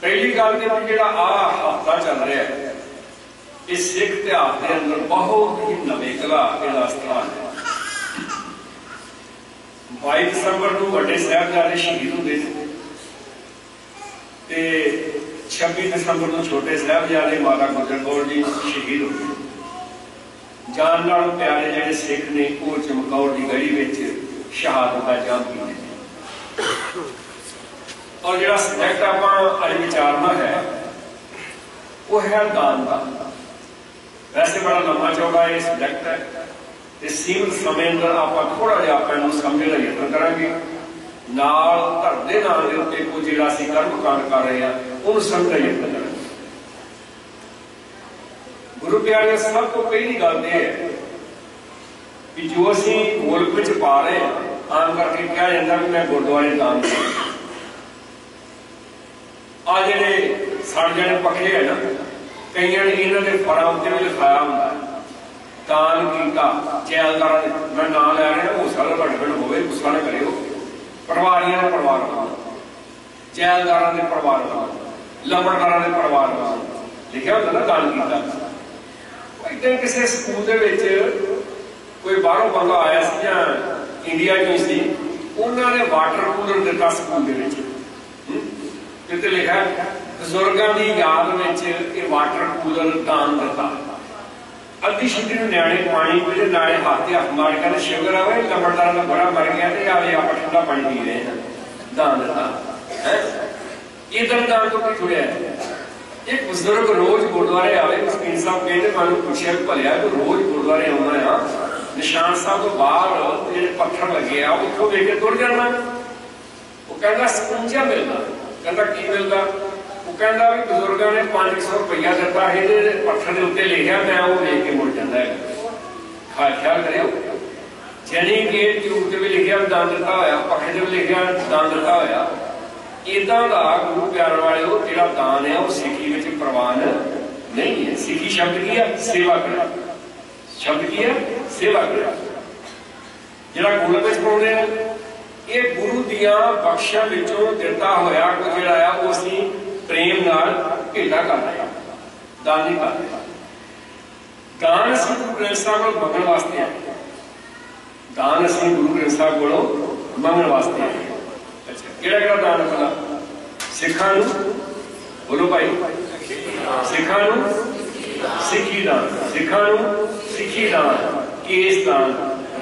पहली गल तो जो हफ्ता चल रहा है इस सिख इतिहास के अंदर बहुत ही नवेकला इसका स्थान है। 22 दिसंबर को बड़े साहिबजादे शहीद होते 26 ਦਸੰਬਰ ਨੂੰ ਛੋਟੇ ਸਾਹਿਬਜ਼ਾਦੇ माता गुजर कौर जी शहीद हो गए। जान नालों प्यारे जिहड़े सिख ने वो चमकौर की गढ़ी में शहादत का जाम की। और जिहड़ा सब्जैक्ट आपां अज विचारना है वो है दान का। वैसे बड़ा लंबा चौड़ा ये सब्जैक्ट है, तो सीमित समय अंदर आप थोड़ा जिहा आपां समझने का यत्न करांगे। नाल धर्म दे नाल दे उत्ते कोई जिहड़ा असीं कर्मकांड कर रहे हैं उहनूं समझण का यत्न करांगे। गुरु प्यारे सब तो पहली गल ये है कि जो असीं मुल्क विच पा रहे हैं, आम करके कहा जाता कि मैं गुरुद्वारे दान कर आ जिहड़े साढ़े जने पखे है ना, कईयां ने इन्हां दे फॉर्म ते भी लिखाया हुंदा दान कीता जैलदारां ने। मैं नाम लै रहा हो सकदा गड़बड़ होवे, गुस्सा ना करियो। पटवारियां दे परिवार नाल, जैलदारां दे परिवार नाल, लंबड़दारां दे परिवार नाल लिखिया हुंदा ना दान कीता। इतने किसी स्कूल दे विच कोई बाहरों बंदा आया सी जां इंडिया चों सी, उन्होंने वाटर कूलर दिता स्कूल दे विच। उत्ते लिखा बजुर्गों की याद में ये वाटर कूलर दान दिता। अद्धी छिद्दी नूं न्याणे पानी पीते नाले हाथ हथ मार के शुगर आवे लंबड़दार का बड़ा मर गया तो आवे आप ठंडा पानी पी रहे हैं, दान दिता है। इधर दान तो कितों है? एक बुजुर्ग रोज गुरुद्वारे आवे, मुस्किन साहब कहते मैं पूछा भलिया तो रोज गुरुद्वारे आना है, निशान साहब तो बाहर जो पत्थर लगे आ उतो वेख के तुर जाना। वो कहता सकून जिहा मिलता। कहता की मिलता? वो कहता भी बुजुर्गों ने 500 रुपया दिता है, पत्थर के उत्ते लिखा, मैं वो लेके के मुड़ जाता है। ख्याल करियो, जनी के झूठ भी लिखा दान दिता होया, पखे से भी लिखा दान दिता होया। इदा का गुरु प्यार वाले जो दान है वो सिक्खी में प्रवान नहीं है। सिक्खी शब्द की है सेवा करा, शब्द की है सेवा करा। जिहड़ा गुरु में पाउंदे ये गुरु दियां बख्शां विचों दिता होया कुछ जिहड़ा है वो असीं प्रेम नाल भेंटा कर रहे हैं, दान नहीं कर रहे। दान असीं गुरु ग्रंथ साहिब कोलों मंगण वास्ते आए, दान असीं गुरु ग्रंथ साहिब कोलों मंगण वास्ते आए। किहड़ा किहड़ा दान अपना सिखां नूं बोलो भाई, सिखां नूं सिक्खी दान, सिखां नूं सिक्खी दान, केस दान,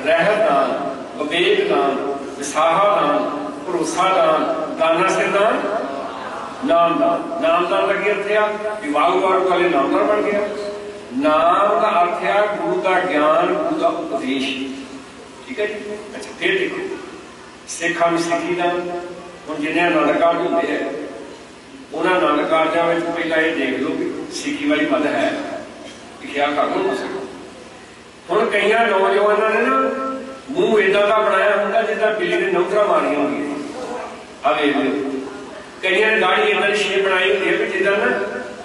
रहत दान, विवेक दान, विसाहा दान, भरोसा दान, दाना सिर दान, नाम दान। नाम दान का की अर्थ है विवाह वाले नामदार बन गया। नाम का अर्थ है गुरु का ज्ञान, गुरु का उपदेश। ठीक है जी। अच्छा फिर देखो सिखां नूं सिक्खी दान। हम जिन्हें आनंद कारज होंगे है उन्होंने आनंद कारजा में पहला ये देख लो कि सिक्खी वाली पद है, ख्याल कर लो। हम कई नौजवानों ने ना मूँह इदा का बनाया होंगे जिदा बिल्ली ने नौकरा मारिया होंगी। वेख लो कई ने दाढ़ी इदा की शेप बनाई होंगी है जिदा ना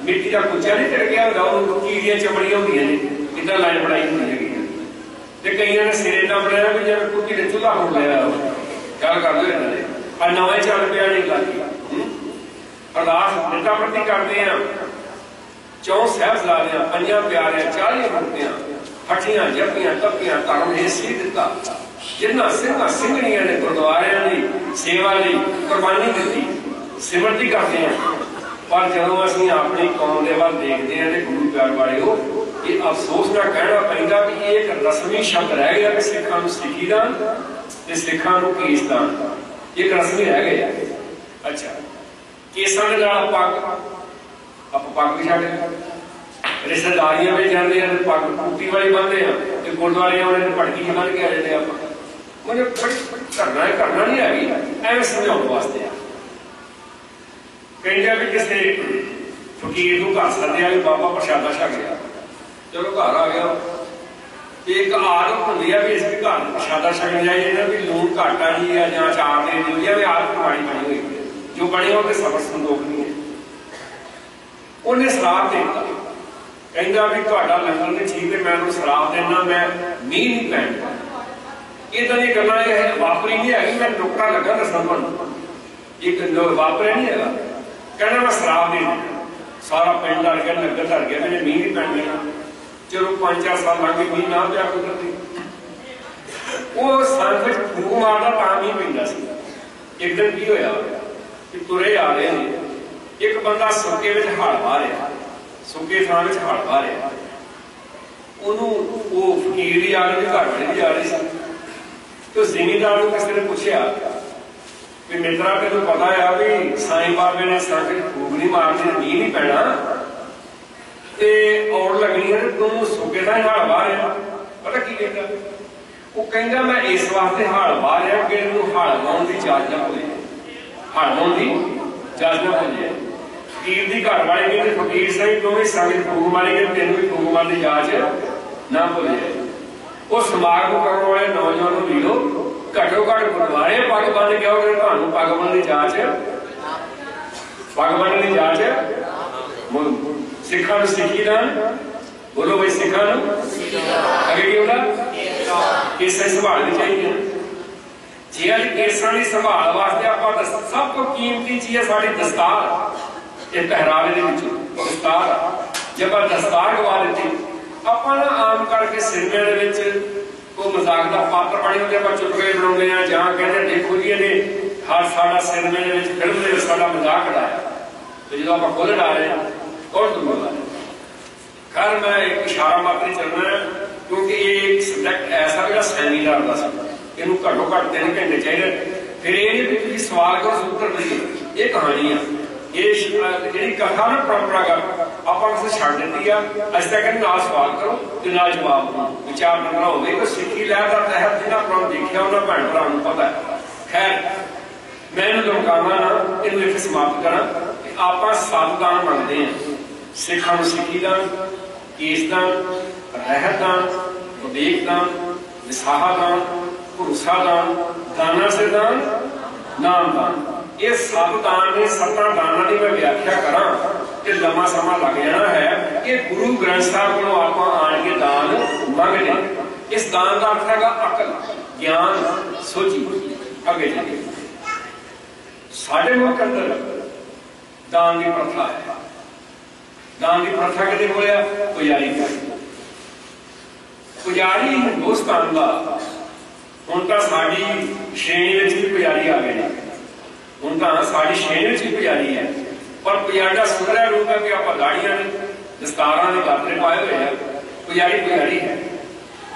मिट्टी का कुचा नहीं चढ़ गया होगा, कीड़ियां चमड़ियां होंगे ने इदा लाइन बनाई होंगी है। कई ने सिर इदा बनाया भी जिवें कुत्ती ने चूल्हा हो लिया। ख्याल कर लो इन्होंने नवे चल पिया नहीं लगी। अरदास निता प्रति करते हैं 4 साहिबजादियां 5 प्यारियां 40 मुक्तियां फटियां जपियां तपियां धर्म हिस्सी दिता, जिन्हां सिंहां सिंघणियां ने गुरुद्वारियां की सेवा की कुर्बानी दी, सिमरती करते हैं। पर जदों असीं अपनी कौम के वल देखते हैं तो गुरु प्यार वाले हो ये अफसोस ना कहना पैंदा भी एक रस्मी शब्द रह गया कि सिखां नूं सिक्खी दान ते सिखां नूं केस दान, एक रस्मी रह गए। अच्छा केसां दे नाल पग भी छड्ड रिश्तेदारियां में जाते हैं पग टूटी वाली बनते हैं तो गुरुद्वारे आने पटकी जी बन के आ जाते आप। मुझे करना नहीं है एवं समझाने वास्ते। कहीं भी किसी फकीर को घर सद्या भी बाबा प्रशादा छक गया, चलो घर आ गया। एक आदत होंगी है भी इस घर प्रशादा छकन चाहिए भी लून घाटा जी है या चार दे दी है, आदत माड़ी बनी हुई है जो बने हो सबर संदोख नहीं है। उन्हें शराब देता कहता भी तुहाडा लंगर नहीं ठीक है, मैं शराब देना, मैं मीह नहीं पैंदा। इदा दी गल्लां वापरी नहीं है। मैं नुकता लगा दसना तुहानूं, एक वापरिया नहीं है। कहना मैं शराब दे देना, सारा पिंड डर गया, नगर डर गया, मैंने मीह नहीं पैन देना। चलो 5-4 साल लग गए, मीह ना पिया कुदरती। वो संग फूक मारदा तां मीह पैंदा सी। एक दिन की होया कि तुरे आ रहे हैं एक बंदा सुके में हल वाह रहा, सुके थां में हल वाह रहा, वो फकीर भी आ रही, घर वाली भी आ रही सी। तो जिमीदार को किसी ने पूछा कि मित्रा तेन पता है भी साईं बाबे ने संग फूक नहीं मारनी, मीह नहीं पैना ते और लगनी है, तू सुके का हल वाह रहा। पता की कहता, वो कहता मैं इस वास्ते हल वाह रहा कि हल वाहन की जाच ना भुले, हल वाहन की जाच ना भुले। फकीर की घर वाले कहते फकीर साईं तुम्हें संग फूक मारी गए, तेन भी फूक मारने की जाच ना भुले। वो समागम करने वाले नौजवान को मिलो, घटो घट गुरुद्वारे पग बन के आओ, तुहानू पग बनने की जाच, पग बनने की जाच सिखा सिखी दान। बोलो भाई सिखा अगे की होगा केसा संभालनी चाहिए। जी अज केसा की संभाल वास्ते आप सब तो कीमती चीज है साड़ी दस्तार। ये पहरावे दस्तार, जब आप दस्तार गवा दी आप आम करके सिनेमे कोई मजाक का पात्र बने होते आप चुटकुले बनाते हैं, जहाँ कहते देखो जी ने हर साड़ा सिनेमे फिल्म साड़ा मजाक उड़ाया, तो जो आप खुद उड़ा रहे हैं कौन तुम बोला। खैर मैं एक इशारा मात्र ही चलना है, क्योंकि ये एक सब्जैक्ट ऐसा जो सैमीनार का सी, इनू घटो घट 3 घंटे चाहिए। फिर ये सवाल करो उत्तर नहीं, ये कहानी है, ये जी कथा ना परंपरागत आप छड़ दी है। अस कहते नाल सवाल करो तो नाल जवाब दो, विचार करना होगी तो सिक्खी लहर का तहत जिन्हें अपना देखा उन्होंने भैन भरा पता है। खैर मैं इन लमकाना ना इन इतने समाप्त करा। आप 7 दान मंगते हैं, सिखा सिक्खी दान, केस दान, रहत दान, विवेक दान, विसाहा दान, भरोसा दान, दाना से दान, नाम दान। ये 7 दान ने 7 दाना की मैं व्याख्या करा कि लंबा समा लग जाना है। ये गुरु ग्रंथ साहब को आप आन के दान मंगते। इस दान का अर्थ है अकल, ज्ञान, सोची। अगे चलिए, साढ़े मुल्क अंदर दान की प्रथा है। दान की प्रथा कितने बोलिया पुजारी का, पुजारी हिंदुस्तान का हुण तां साडी श्रेणी में भी पुजारी आ गए हैं, हुण तां साडी श्रेणी में भी पुजारी है। पर पुजारी का सुधरा रूप है कि आप दाड़ियां ने दस्तारां ने गातरे पाए हुए हैं, पुजारी पुजारी है।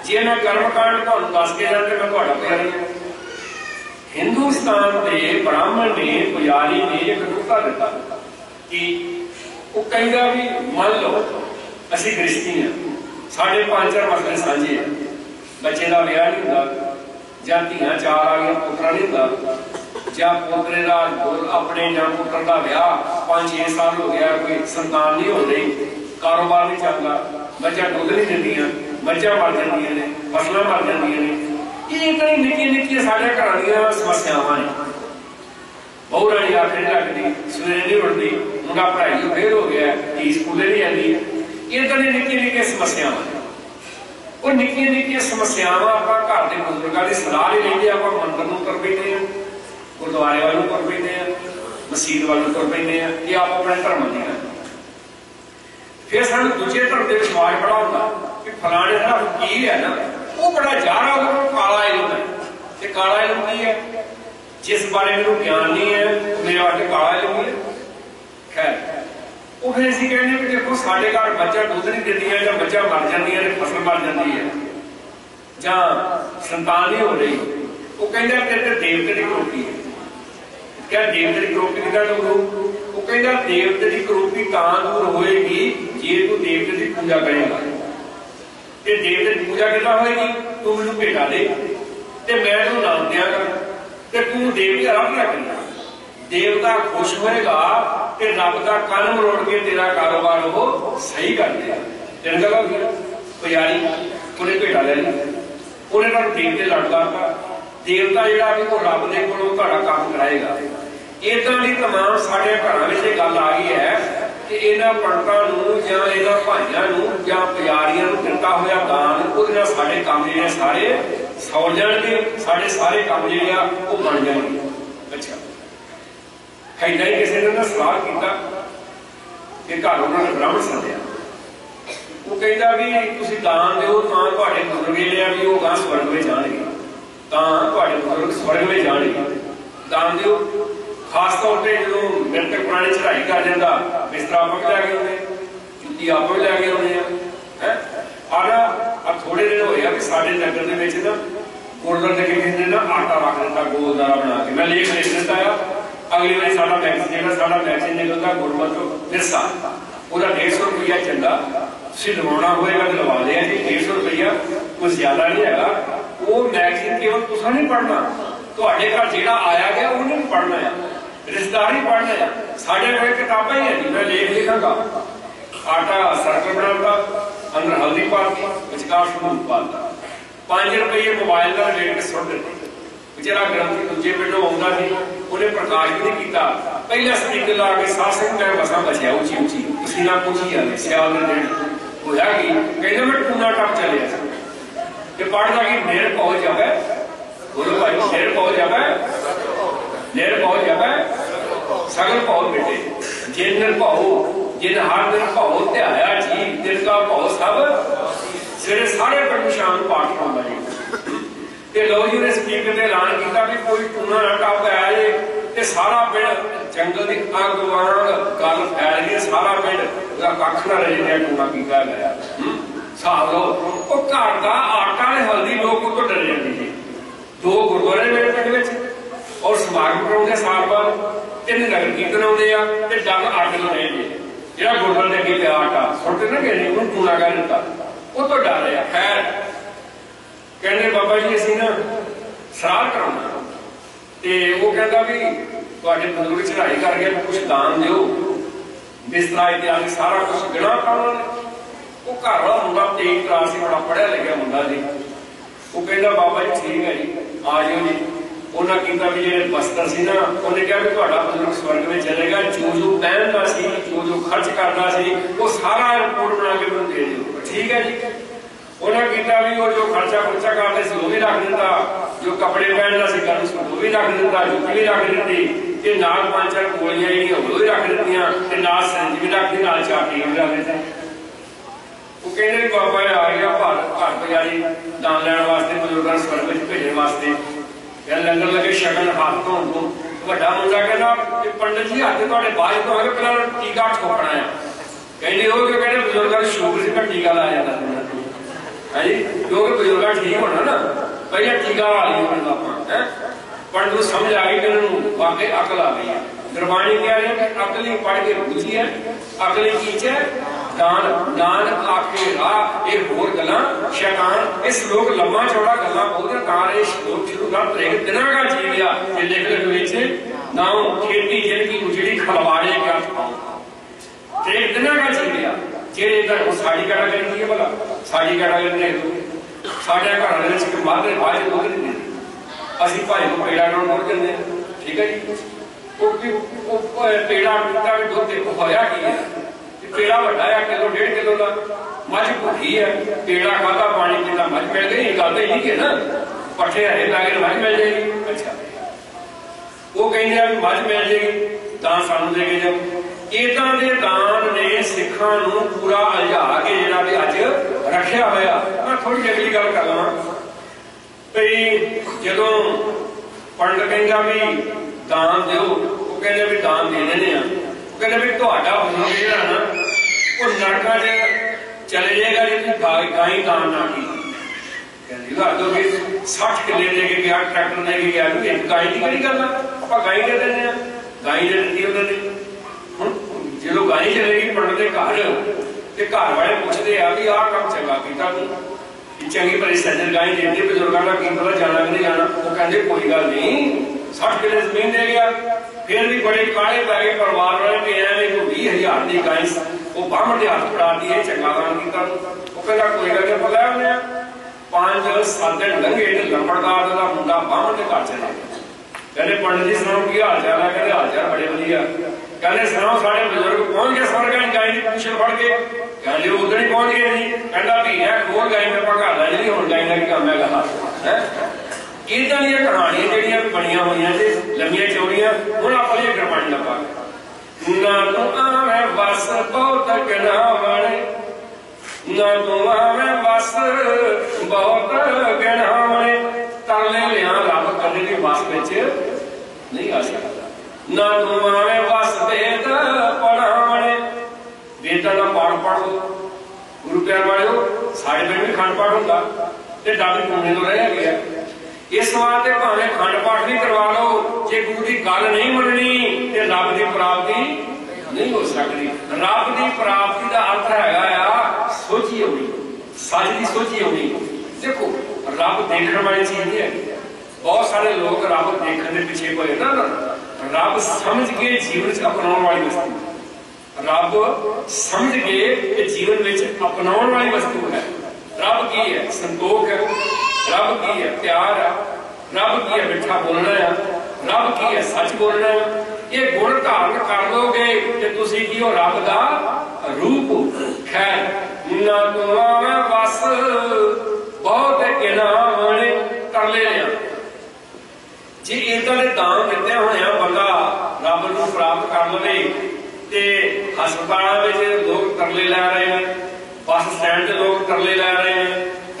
जे मैं कर्मकांड तुहानूं दस के जाते मैं तुहाडा पुजारी हां। हिंदुस्तान के ब्राह्मण ने पुजारी ने एक नुक्ता दिता कि वो कहता भी मान लो असी गृहस्थी हाँ, साढ़े 5-4 मसले साझे हैं, बच्चे का विआह नहीं होता, ਜਾਂ ਧੀਆਂ 4 आ गया पुत्रा नहीं होता, ਜਾਂ पोतरे का अपने ਜਾਂ पुत्र का विआह 5-6 साल हो गया कोई संतान नहीं हो रही, कारोबार नहीं चलता, मझां दुध नहीं दिंदियां, मझां मर जांदियां ने, फसलां मर जांदियां ने। ये कई निक्कियां निक्कियां साडे घरां दीयां समस्यावां ने। बहु राणी आखिर नहीं लगती, सवेरे नहीं उठती, मुंडा पढ़ाई तो फेल हो गया, धी स्कूले नहीं जाती। ये कई निक्कियां निक्कियां समस्यावां ने। वो निक्कियां निक्कियां समस्यावां आपां घर के बुजुर्गों की सलाह नहीं लेंदे, आपां मंदिर नूं तुर पैंदे आ, गुरुद्वारे वाल नूं तुर पैंदे आ, मसीत वाल नूं तुर पैंदे आ। ये आप अपने धर्म दी गल। फिर सानूं दूजे धर्म के विश्वास बड़ा होंदा कि फलाणे दा फकीर है ना, वो बड़ा जारा, वो काला इल्म है। ते काला इल्म की है? जिस बारे में ज्ञान नहीं है मेरे वास्ते काला इल्म है। खैर वो फिर असं कहने कि देखो साढ़े घर बच्चा दुध नहीं दिंदियां, या बच्चा मर जांदियां ने, फसल मर जाती है, या संतान नहीं हो रही, वो कहता तेरे देवते की करोपी है। क्या देवते की करोपी कितना दूर? वो कहता देवते की करोपी तां दूर होएगी जे तू देवते की पूजा करेगा। ते देवते की पूजा कितना होएगी? तू मैनूं भेटा दे ते मैं तू नाम दिया कर, ते तू देवते रब रखना। देवता खुश होएगा कि रब का कन मरोड़ के तेरा कारोबार वो सही कर देगा। तीन गल हो गई। पुजारी उन्हें भेटा ले ली, उन्हें तुहानूं देवते लड़दा, देवता जिहड़ा भी वो रब दे कोलों तुहाडा काम कराएगा। इदां दी तमाम साडे घरां विच गल आ गई है कि इन्हां पंडितां नूं जां इन्हां भाईआं नूं जां पुजारियां नूं दित्ता होया दान, उहदे नाल साडे काम जिहड़े सारे सौर जाणगे, साडे सारे काम जिहड़े आ वो बन जाणगे। अच्छा ऐसा ही किसी ने सवाल किया कि घर उन्होंने ब्राह्मण सद्या, वो कहता भी तुसीं दान दिओ तां तुहाडे बुजुर्ग जिहड़े आ भी वो गां स्वर्ग में जाणगे, तां तुहाडे बुजुर्ग स्वर्ग में जाणगे, दान दिओ। खास तौर पर जो मृतक पुरानी चढ़ाई कर जाता बिस्तरा आप भी लैके आने जुत्ती आप भी लैके आने आना अब थोड़े दिन होया कि साढ़े नगर के ना गुरद्वारे के किसी ने ना आटा रख दिता गोलदारा बना के मैं लेख लिख दिता है अगली बार साडा मैगजीन जो साडा मैगजीन निकलता गुरमत विरसा ਉਹਦਾ 150 रुपया चंदा ਤੁਸੀਂ ਲਵਾਉਣਾ ਹੋਏਗਾ तो लवा लिया जी 150 रुपया कुछ ज्यादा नहीं है वो मैगजीन केवल तुसा नहीं पढ़ना ਤੁਹਾਡੇ ਘਰ ਜਿਹੜਾ ਆਇਆ ਗਿਆ ਉਹਨੇ ਵੀ ਪੜ੍ਹਨਾ ਹੈ ਰਿਸ਼ਤੇਦਾਰ ਹੀ ਪੜ੍ਹਨਾ ਹੈ ਸਾਡੇ ਕੋਲ ਕਿਤਾਬਾਂ ਹੀ ਹੈ ਜੀ मैं लेख लिखांगा आटा सर्कल बनाता अंदर हल्दी पाती विचकार शूट पाता 5 रुपये मोबाइल का रेट के सुट देते बेचारा ग्रंथी दूजे पिंडों आउंदा सी उन्हें प्रकाश भी नहीं किया पहला स्पीकर ला के सासंग मैं बसा बचिया उची उची पसीना पूछी जाए सियाल के दिन होया कि कहने में टूना टप चले कि पढ़दा कि मेरे पहुंच जावे बोलो भाई मेरे पहुंच जावे मेरे पहुंच जावे सगल पहुंच बेटे जिन दिन पाओ जिन हर दिन पाओ ते आया जी दिन का पाओ सब सवेरे सारे पिंड शाम पाठ होंदा जी लो जी ने स्पीकर ने ऐलान किया भी कोई टूना ना टप आया जे सारा पिंड जंगल की अग वांग गल फैल गई सारा पिंड कख ना रहे टूना किया गया साहब लो वो घर का आटा ने हल्दी लोग तो डर जाती थी 2 गुरुद्वारे मेरे पिंड और समागम कराते साल बाद 3 नगर कीर्तन आते हैं डंग अग लाने जो गुरुद्वारे अगे पिया आटा सुट ना गए उन्होंने टूना कर दिता वो तो डर रहा खैर कहने बाबा जी असी ना सराध कराना तो वो कहता भी थोड़े बजुर्ग चढ़ाई कर गए कुछ दान दो बिस्तरा इत्यादि सारा कुछ गिना कर वो घर वाला मुंडा 23 क्लास से बड़ा पढ़िया लिखा मुंडा जी वो कहता बाबा जी ठीक है जी आ जाओ जी उन्हें किया भी जो बस्तर से ना उन्हें कहा भी थोड़ा बजुर्ग स्वर्ग में चलेगा जो पहनता सी जो खर्च करता सी वो सारा रिपोर्ट बना के मैंने दे दो ठीक है जी उन्हें किया भी वो जो खर्चा खुर्चा करते सी वो भी रख दिता जो कपड़े पहनना सी घर वो भी रख दिता जुत्ती भी रख दी नाल 5-4 गोलियां वो भी रख दित्तियां नाल सिरंज भी रख दी नाल चाटी भी रख दी वो कहने भी बाबा आ गया घर बजारी दान लैन वास्ते बजुर्गों स्वर्ग में भेजने वास्ते लंगर लगे शगन हाथ धोन को वड्डा मुंडा कहना पंडित जी हाथ थोड़े बाद तो आगे पहला टीका ठोकना है कहते हो कि कहते बजुर्गों की शुगर से टीका लाया जाता है जी क्योंकि बजुर्ग ठीक होना ना पहले टीका ला लिया है पंडित समझ आ गई कि वाकई अकल आ गई है गुरबाणी कह रही है कि अकल ही पढ़ के बुझी है अकल ही कीच है दान दान आखे राह ये होर गल्लां शैतान इस लोग लम्मा चौड़ा गल्लां बोलदे तां ये श्लोक शुरू कर त्रेक दिनां का जी लिया ये लिख लिख विच नाउ खेती जिनकी उजड़ी खलवाड़े क्या खाओ त्रेक दिनां का जी लिया जेड़े इधर साड़ी कैटागरी की है भला साड़ी कैटागरी देख लो साडे घर दे विच मादे बाज दुध नहीं दिंदी ਅਸੀਂ ਭਾਈ ਨੂੰ ਪੇੜਾ ਨਾਲ ਮੁੜ ਜਾਂਦੇ ਠੀਕ ਹੈ ਜੀ ਉਹ ਪੇੜਾ ਪੀਤਾ ਵੀ ਦੁੱਧ ਦੇਖੋ ਹੋਇਆ ਕੀ ਹੈ ਪੇੜਾ ਵੱਡਾ ਆ ਕਿਲੋ 1.5 ਕਿਲੋ ਦਾ ਮੱਝ ਭੁੱਖੀ ਹੈ ਪੇੜਾ ਖਾਦਾ ਪਾਣੀ ਪੀਂਦਾ ਮੱਝ ਮਿਲ ਗਈ ਇਹ ਗੱਲ ਤਾਂ ਇਹ ਕਿ ਨਾ ਪੱਠੇ ਹਰੇ ਲਾਗੇ ਮੱਝ ਮਿਲ ਜਾਏਗੀ ਅੱਛਾ ਉਹ ਕਹਿੰਦੇ ਆ ਵੀ ਮੱਝ ਮਿਲ ਜਾਏਗੀ ਤਾਂ ਸਾਨੂੰ ਦੇ ਕੇ ਜਾਓ ਇਦਾਂ ਦੇ ਦਾਨ ਨੇ ਸਿੱਖਾਂ ਨੂੰ ਪੂਰਾ ਅਲਝਾ ਕੇ ਜਿਹੜਾ ਵੀ ਅੱਜ ਰੱਖਿਆ ਹੋਇਆ ਮੈਂ ਥੋੜੀ ਅਗਲੀ ਗੱਲ ਕਰ ਲਵਾਂ जो पंडित कहता भी दान दो कहते भी दान दे देने कहते भी तुहाडा बजुर्ग जिहड़ा ना वो नरकां च चले जाएगा जी गाई दान ना की कहते घर दो 60 किले दे के गया ट्रैक्टर दे के गया एक गाई की कड़ी गल आपां गाई दे देने गाई दे दी उन्होंने हुण जो गाई चलेगी पंडित के घर वाले पुछते आ भी आह काम चंगा कीता तूं चंगी भली सज्जन गाई देती बजुर्गों का की पता जाना कि नहीं जाना वो कहते कोई गल नहीं 60 किले जमीन दे गया फिर भी बड़े काले पै गए परिवार वाले भी एवं को 20,000 की गाई वो बाहर के हाथ फड़ा दी चंगा काम किया वो कहता कोई गल नहीं पता उन्हें 5-7 दिन लंघे लंबड़दार का मुंडा बाहर के घर चले कहते पंडित जी सुनाओ की हाल चाल है कहते हाल चाल बड़े वधिया कहते सुनाओ सारे बजुर्ग पहुंच गए स्वर्ग गाई की पूछल फड़ के कहते उधर ही पहुंच गए नहीं कहता भी है खोल गाई में घर ला जी हम गाई का काम है इदा दी कहानियां जड़ियां बनिया हुई जी लंबिया चौड़िया हूँ आप गुरबाणी लगा ना तू आवे बस बहुत गणावण ना तू आवे बस बहुत गणावण तरले लिया रब करने की बस नहीं आ सकता ना तू आवे बस वेद पढ़ावणे। वेदां दा पाठ पढ़ लो गुरु प्यार वालिओ। साडे पिंड भी खंड पाठ हुंदा ते डर टूने तो रह गया। इस वास्ते भावें खंड पाठ भी करवा लो, जे गुरु की गल नहीं मननी ते रब की प्राप्ति नहीं हो सकती। रब की प्राप्ति का अर्थ है सोची होनी, सच की सोची होनी। देखो रब देखने वाली चीज नहीं है। बहुत सारे लोग रब देखने के पीछे पए ना, रब समझ के जीवन अपनाने वाली वस्तु, रब समझ के जीवन में अपनाने वाली वस्तु है। रब की है संतोख है, रब की है प्यार है, रब की है मिठा बोलना है, रब की है सच बोलना है। ये गुण धारण कर लोगे तो तुसी की हो रब का रूप। खैर ना तू आवे बस बहुत इनाम कर ले लिया। जे इदा के दान दिते होने बंदा रब नूं प्राप्त कर लवे ते हस्पतालों में लोग तरले लै रहे हैं, बस स्टैंड से लोग तरले लै रहे हैं,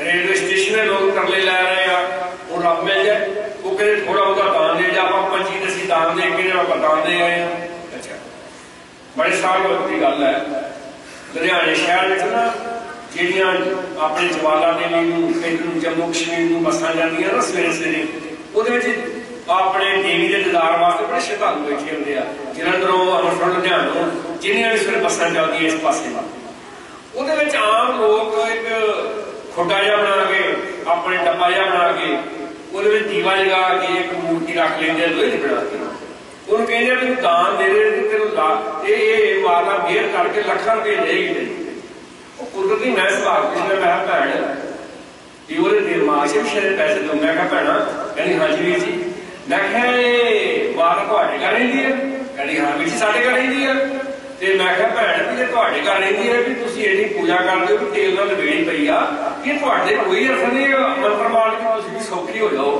रेलवे स्टेशन लोग तरले लै रहे हैं। वो रब मिल जाए वो कहते थोड़ा बहुत दान दे जा, आप 25 दसी दान दे के आप दान दे आए। अच्छा बड़े साल वक्त की गल है, लुधियाने शहर में ना ਜਿਹੜੀਆਂ अपने जवाला देवी इधर जम्मू कश्मीर ਨੂੰ ਬੱਸਾਂ ਜਾਂਦੀਆਂ ਨਾ ਸਵੇਰੇ ਸਵੇਰੇ, ਉਹਦੇ ਵਿੱਚ ਆਪਣੇ ਦੇਵੀ ਦੇ ਦੀਦਾਰ ਵਾਸਤੇ ਬੜੇ ਸ਼ਰਧਾਲੂ ਬੈਠੇ ਹੁੰਦੇ ਆ। ਜਲੰਧਰੋਂ ਅੰਮ੍ਰਿਤਸਰ ਲੁਧਿਆਣੋਂ ਜਿੰਨੀਆਂ ਵੀ ਸਵੇਰੇ ਬੱਸਾਂ ਚੱਲਦੀਆਂ ਇਸ ਪਾਸੇ ਦਾ, ਉਹਦੇ ਵਿੱਚ ਆਮ ਲੋਕ ਇੱਕ ਖੁੱਡਾ ਜਿਹਾ ਬਣਾ ਕੇ ਆਪਣੇ ਡੱਬਾ ਜਿਹਾ ਬਣਾ ਕੇ ਉਹਦੇ ਵਿੱਚ ਦੀਵਾ ਜਗਾ ਕੇ ਇੱਕ ਮੂਰਤੀ ਰੱਖ ਲੈਂਦੇ ਆ ਲੋਹੇ ਦੀ ਬਣਾ ਕੇ। ਉਹਨੂੰ ਕਹਿੰਦੇ ਆ ਤੈਨੂੰ ਦਾਨ ਦੇ ਦੇ ਤੈਨੂੰ ਇਹ ਮਾਰਨਾ ਫੇਰ ਕਰਕੇ ਲੱਖਾਂ ਰੁਪਏ ਦੇਗੀ ਨਹੀਂ। ਉਹ ਕੁਦਰਤੀ ਮੈਂ ਸਵਾਲ ਪੁੱਛਣਾ, ਮੈਂ ਕਿਹਾ ਭੈਣ ਵੀ ਉਹਦੇ ਦਿਮਾਗ 'ਚ ਵੀ ਪੈਸੇ ਦੋ। ਮੈਂ ਕਿਹਾ ਭੈਣਾ, ਕਹਿੰਦੀ ਹਾਂਜੀ ਵੀਰ ਜੀ। ਮੈਂ ਕਿਹਾ ਇਹ ਮਾਰ ਤੁਹਾਡੇ ਘਰ ਰਹਿੰਦੀ ਹੈ? ਕਹਿੰਦੀ ਹਾਂ ਵੀਰ ਜੀ ਸਾਡੇ ਘਰ ਰਹਿੰਦੀ ਹੈ। ਤੇ ਮੈਂ ਕਿਹਾ ਭੈਣ ਵੀ ਜੇ ਤੁਹਾਡੇ ਘਰ ਰਹਿੰਦੀ ਹੈ ਵੀ ਤੁਸੀਂ ਇਹਦੀ ਪੂਜਾ ਕਰਦੇ ਹੋ ਵੀ ਤੇਲ ਨਾਲ ਲਵੇੜੀ ਪਈ ਆ, ਕਿ ਤੁਹਾਡੇ ਕੋਈ ਅਰਥ ਨਹੀਂ ਮੰਤਰ ਮਾਰ ਕੇ ਤੁਸੀਂ ਵੀ ਸੌਖੀ ਹੋ ਜਾਓ।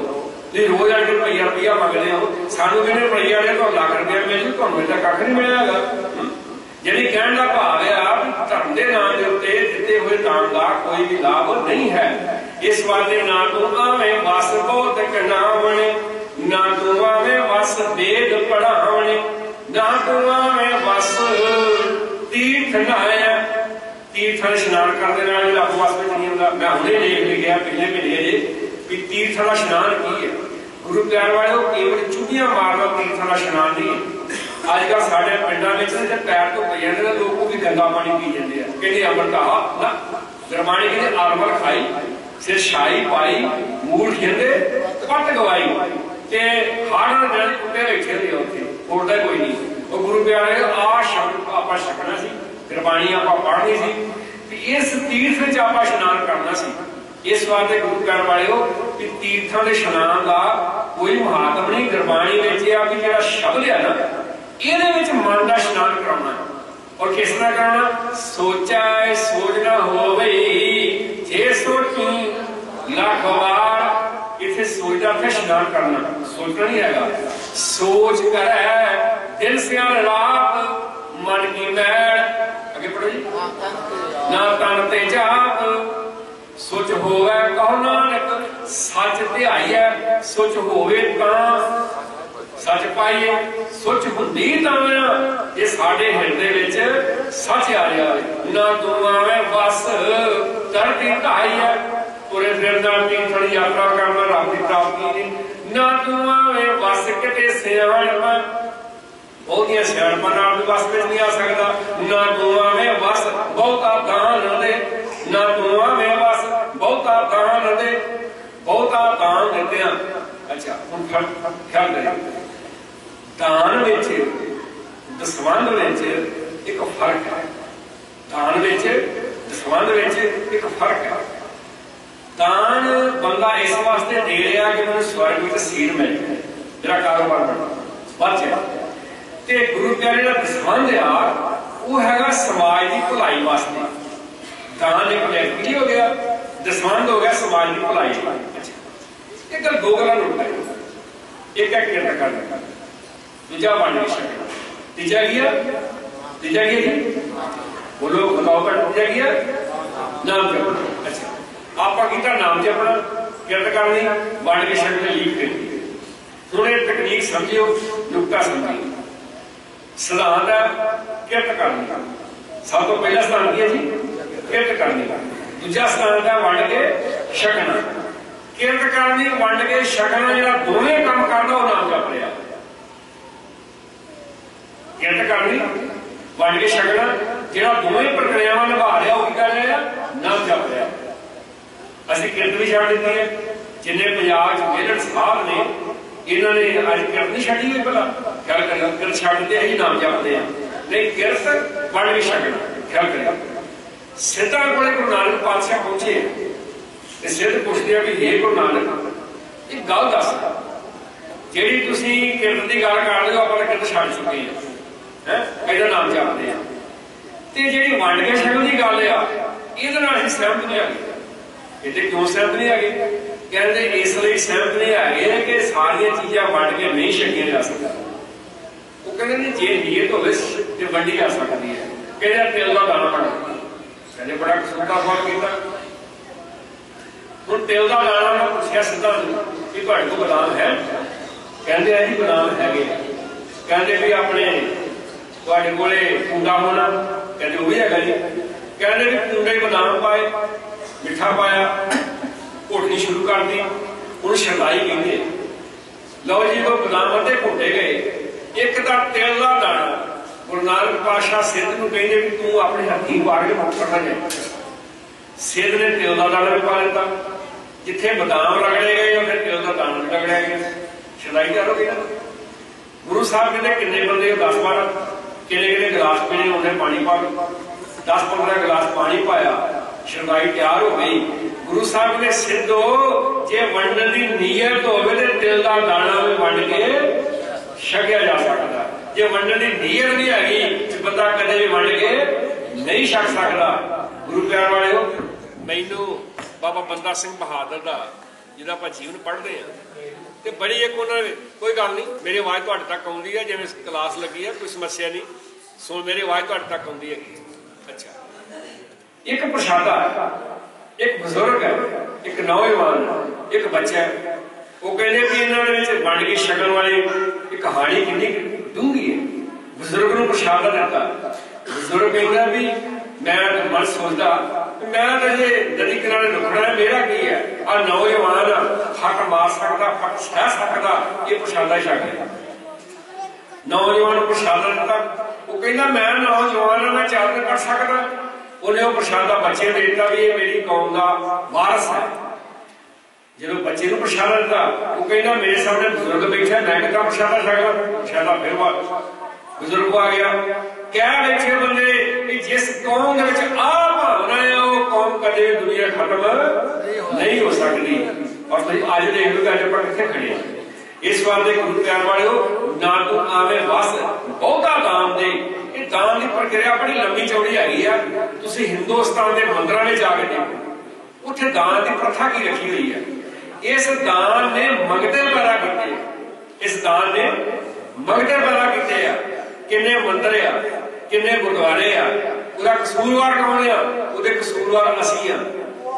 ਤੁਸੀਂ ਰੋਜ਼ ਆ ਕੇ ਰੁਪਈਆ ਮੰਗਦੇ ਹੋ, ਸਾਨੂੰ ਕਹਿੰਦੇ ਰੁਪਈਆ ਦੇ ਤੁਹਾਨੂੰ ਲੱਖ ਰੁਪਇਆ ਮਿਲ ਜੂ, ਤੁਹਾਨੂੰ ਇਹਦਾ ਕੱਖ ਨਹੀਂ ਮਿਲਿਆ ਹੈਗਾ। ਜਿਹੜੀ ਕਹਿਣ ਦਾ ਭਾਵ ਆ ਵੀ ਧਰਮ ਦੇ ਨਾਮ ਦੇ ਉੱਤੇ ਦਿੱਤੇ ਹੋਏ ਦਾਨ ਦਾ ਕੋਈ ਵੀ ਲਾਭ ਨਹੀਂ ਹੈ। ਇਸ ਵਾਸਤੇ ਨਾ ਤੂੰ ਆਵੇਂ ਬਸ ਬਹੁਤ ਕਨਾਵਣੇ, ਨਾ ਤੂੰ ਆਵੇਂ ਬਸ ਵੇਦ ਪੜਾਵਣੇ, ਨਾ ਤੂੰ ਆਵੇਂ ਬਸ ਤੀਰਥ ਨਹਾਇਆ। ਤੀਰਥਾਂ ਦੇ ਇਸ਼ਨਾਨ ਕਰਨ ਦੇ ਨਾਲ ਜਿਹੜਾ ਆਪੋ ਵਾਸਤੇ ਨਹੀਂ ਹੁੰਦਾ। ਮੈਂ ਹੁਣੇ ਦੇਖ ਲਿਆ ਪਿਛਲੇ ਮਹੀਨੇ ਜੇ ਵੀ ਤੀਰਥਾਂ ਦਾ ਇਸ਼ਨਾਨ ਕੀ ਹੈ। ਗੁਰੂ ਪਿਆਰ ਵਾਲਿਓ ਕੇਵਲ ਚੁੱਭੀਆਂ ਮਾਰਨਾ ਤੀਰਥਾਂ ਦਾ ਇਸ਼ਨਾਨ ਨਹੀਂ। ਅੱਜ ਕੱਲ੍ਹ ਸਾਡੇ ਪਿੰਡਾਂ ਵਿੱਚ ਜੇ ਪੈਰ ਤੋਂ ਪਈ ਜਾਂਦੇ ਲੋਕ ਉਹ ਵੀ ਗੰਦਾ ਪਾਣੀ ਪੀ ਜਾਂਦੇ ਆ, ਕਹਿੰਦੇ ਅੰਮ੍ਰਿਤ ਨਾ ਗੁਰਬਾਣੀ ਕਹਿੰਦੇ ਅਰਮਲ ਖਾਈ ਸਿਰ ਛਾਈ ਪਾਈ ਮੂਲ ਖੇਦੇ ਪੱਟ ਗਵਾਈ ਤੇ ਹਾੜਾਂ ਦੇ ਕੁੱਤੇ ਬੈਠੇ ਹੁੰਦੇ ਉੱਥੇ, ਉੜਦਾ ਕੋਈ ਨਹੀਂ। ਉਹ ਗੁਰੂ ਪਿਆਰੇ ਆ ਸ਼ਬਦ ਆਪਾਂ ਛਕਣਾ ਸੀ, ਗੁਰਬਾਣੀ ਆਪਾਂ ਪੜ੍ਹਨੀ ਸੀ, ਵੀ ਇਸ ਤੀਰਥ ਵਿੱਚ ਆਪਾਂ ਇਸ਼ਨਾਨ ਕਰਨਾ ਸੀ। ਇਸ ਵਾਸਤੇ ਗੁਰੂ ਪਿਆਰ ਵਾਲਿਓ ਵੀ ਤੀਰਥਾਂ ਦੇ ਇਸ਼ਨਾਨ ਦਾ ਕੋਈ ਮਹਾਤਮ ਨਹੀਂ। ਗੁਰਬਾਣੀ ਵਿੱਚ ਆ ਵੀ ਜਿਹੜਾ ਸ਼ਬਦ ਆ ਨਾ ਇਹਦੇ ਵਿੱਚ ਮਨ ਦਾ ਇਸ਼ਨਾਨ ਕਰਾਉਣਾ। ਔਰ ਕਿਸ ਤਰ੍ਹਾਂ ਕਰਾਉਣਾ? ਸੋਚਾ ਸੋਚਣਾ ਹੋਵੇ ਜੇ ਸੋਚੀ ਲੱਖ ਵਾਰ। ਇੱਥੇ ਸੋਚਦਾ ਫਿਰ ਇਸ਼ਨਾਨ ਕਰਨਾ, ਸੋਚਣਾ ਨਹੀਂ ਹੈਗਾ। ਸੋਚ ਕਰੈ ਦਿਨ ਸਿਆਲ ਰਾਤ ਮਨ ਕੀ ਮੈਲ। ਅੱਗੇ ਪੜੋ ਜੀ। ਨਾ ਤਨ ਤੇ ਜਾਤ ਸੋਚ ਹੋਵੇ ਕਹੋ ਨਾਨਕ ਸੱਚ ਧਿਆਈਐ। ਸੋਚ ਹੋਵੇ ਤਾਂ सच पाइए, सुच हुंदी तां ये साडे हिरदे विच सच आ रहा है। ना तू आवे बस धरती ढाई है, तुरे फिरदा तीर्थन यात्रा करना रब दी प्राप्ति नहीं। ना तू आवे बस किते सियाणपा, बहुतियां सियाणपां नाल भी बस विच नहीं आ सकदा। ना तू आवे बस बहुता दान दे, ना तू आवे बस बहुता दान दे, बहुता दान दित्तियां। अच्छा हुण ख्याल करियो दान विच दसवंध विच एक फर्क है। दान विच दसवंध विच एक फर्क है। दान बंदा इस वास्ते दे रहा कि मैंने स्वर्ग में सीट मिल जाए, मेरा कारोबार बच जाए। ते गुरु प्यारे का दसवंध आ वो हैगा समाज की भलाई वास्ते। दान एक व्यक्ति हो गया, दसवंध हो गया समाज की भलाई। अच्छा एक गल दो गल्लां नोट करो, एक है किरत करना, दूजा वंड छकना, तीजा गया जी बोलो बताओ पर तीजा गया नाम जपना। अच्छा आपा कीता नाम जपना, किरत करनी, वंड छकना, लीक करनी। थोड़े तकनीक समझियो, नुकता समझियो। सिद्धांत है किरत करनी, सब तो पहला सिद्धांत की है जी किरत करनी। दूजा सिद्धांत है वंड के छकना। किरत करनी वंड के छकना जो दोवें काम करना वो नाम जप लिया। किरत करनी वंड के छकना जो दोवें प्रक्रियावां निभा रहा वो कर रहा नाम जप लिया। असीं किरत भी छड्ड दित्ती है, जिन्हें पंजाब मेरठ साहब ने इन्होंने अज किरत नहीं छड्डी हुई, भला ख्याल करें किरत छड्डते ही नाम जपते हैं, नहीं किरत वंड के छकना। ख्याल करें सिद्धां कोले गुरु नानक पातशाह पहुंचे ते सिद्ध पुछदे आ भी हे गुरु नानक एक गल दस, जिहड़ी तुसीं किरत की गल कर रहे हो आपां किरत छड्ड चुके हैं, ਇਹਦਾ नाम जपते हैं, ते जिहड़ी वंड के छकण की गल आ ਇਹਦੇ ਨਾਲ ਅਸੀਂ सहमत नहीं हैगे। इहदे क्यों सहमत नहीं हैगे? कहते इसलिए सहमत नहीं है कि सारिया चीज़ां वंड के नहीं छकिया जा सकती। वो कहते नहीं जे नीयत होवे ते वंडी जा सकती है। कहते तिल का दाना बना, कहते बड़ा कसूरदार फल किया। हुण तिल का दाना मैं पूछया सिद्धां कि तुहाडे कोल बदाम है? कहते हैं जी बदाम हैगे। कहते भी अपने तुहाडे कोले कूंडा होना? कहते वो भी हैगा जी। कहते भी कूंडे बदाम पाए, मिठा पाया, घोटनी शुरू कर दी, उन्हें शरदाई कहते। लो जी वो बदाम अद्धे घोटे गए, एक तो तिल का दाना गुरु नानक पातशाह सिद्ध नूं कहंदे भी तू अपने हथी पा के मुख कट्टा जाए। सिद्ध ने तिल का दाना भी पा दिता, जिथे बदाम रगड़े गए उन्हें तिल का दाना भी रगड़िया गया। शरदाई तैयार हो गई ना। गुरु साहब कहते किन्ने बंदे 10-12 किन्ने गिलास पीने, उन्हें पानी पा 10-15 गिलास पानी पाया, शरदाई तैयार हो गई। गुरु साहब ने सिद्धो जे वंडन की नीयत होवे ते तिल का दाना भी वंड के छकिया जा सकता। जे वंडन की नीयत नहीं हैगी तो बंदा कदे भी वंड के नहीं छक सकता। गुरु प्यार वाले हो, मैनू बाबा बंदा सिंह बहादुर का जिहदा आपां जीवन पढ़ते हैं तो बड़ी एक उन्होंने कोई गल नहीं, मेरी आवाज़ तुहाडे तक आउंदी है, जिवें क्लास लगी है कोई समस्या नहीं, सो मेरी आवाज़ तुहाडे तक आउंदी है। अच्छा, एक प्रशादा है, एक बुजुर्ग है, एक नौजवान है, एक बच्चा है। वो कहते भी इन्होंने वंड की छकण वाली एक कहानी कितनी डूंगी है। बुजुर्ग को प्रशादा दिता, बुजुर्ग कहता भी मैं मन सोचता मैं तो ये नदी किनारे रुकना है, मेरा की है आ नौजवान फट मार सकता, फट सह सकता, ये प्रशादा छक लिया। नौजवान प्रशादा दिता, वो कहता मैं नौजवान मैं चादर कर सकता। उन्हें वो प्रशादा बच्चे ने दिता भी ये मेरी कौम का वारस है। जो बच्चे को प्रशादा दिता वो कहना मेरे सामने बुजुर्ग बैठा, मैं कितना प्रशादा छकदा। प्रशादा फिर बुजुर्ग आ गया, क्या बैठे बंदे जिस कौम आ भावना है वो कौम कदे दुनिया खत्म नहीं हो सकती। और अज देख लो अज आप कितने खड़े हैं। इस बार के गुरु प्यार वाले ना तू आवे बस बहुता दान दे। दान की प्रक्रिया बड़ी लंबी चौड़ी हैगी है। तुसीं हिंदुस्तान के मंदिरों में जाके देखो, उत्थे दान की प्रथा की रखी हुई है। इस दान ने मंगते पैदा किए, इस दान ने मंगते पैदा किए। किन्ने मंदिर आ, किन्ने गुरुद्वारे आ, उसका कसूरवार कौन आ? उसके कसूरवार असीं आ।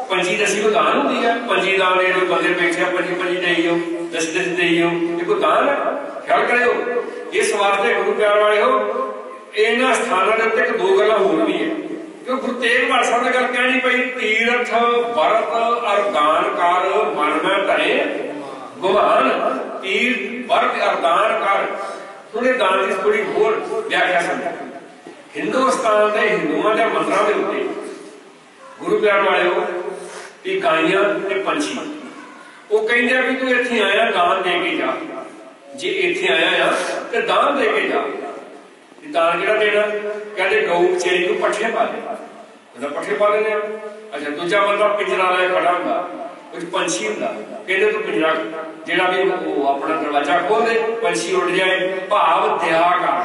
पंजी दसी को दान होती है, पंजी दान जो बंदे बैठे पंजी पंजी दे हो, दस दे हो, ये कोई दान है? ख्याल करो। इस वास्ते गुरु प्यार वाले हो, इन्होंने स्थानों के उत्ते दो गल्लां होर भी है। क्योंकि गुरु तेग बहादुर साहब ने गल कहनी पई तीरथ वरत और दान कर मन में धरे गुमान। तीर्थ वरत और दान कर, थोड़े दान की थोड़ी होर व्याख्या समझ। हिंदुस्तान के हिंदुओं के मंदिरों के उत्ते गुरु प्यार वाले हो भी गाइयां ते पंछी, वो कहते भी तू इत्थे आया दान दे के जा। जे इत्थे आया आ तो दान दे के जा। दान किहड़ा देना? कहते गऊ चेरी को पट्ठे पा दे, पट्ठे पा देने। अच्छा, दूजा बंदा पिंजरा ला खड़ा हुंदा, कुछ पंछी हुंदा, कहते तू पिंजरा जिहड़ा भी अपना दरवाजा खोल दे, पंछी उड़ जाए। भाव दया कर,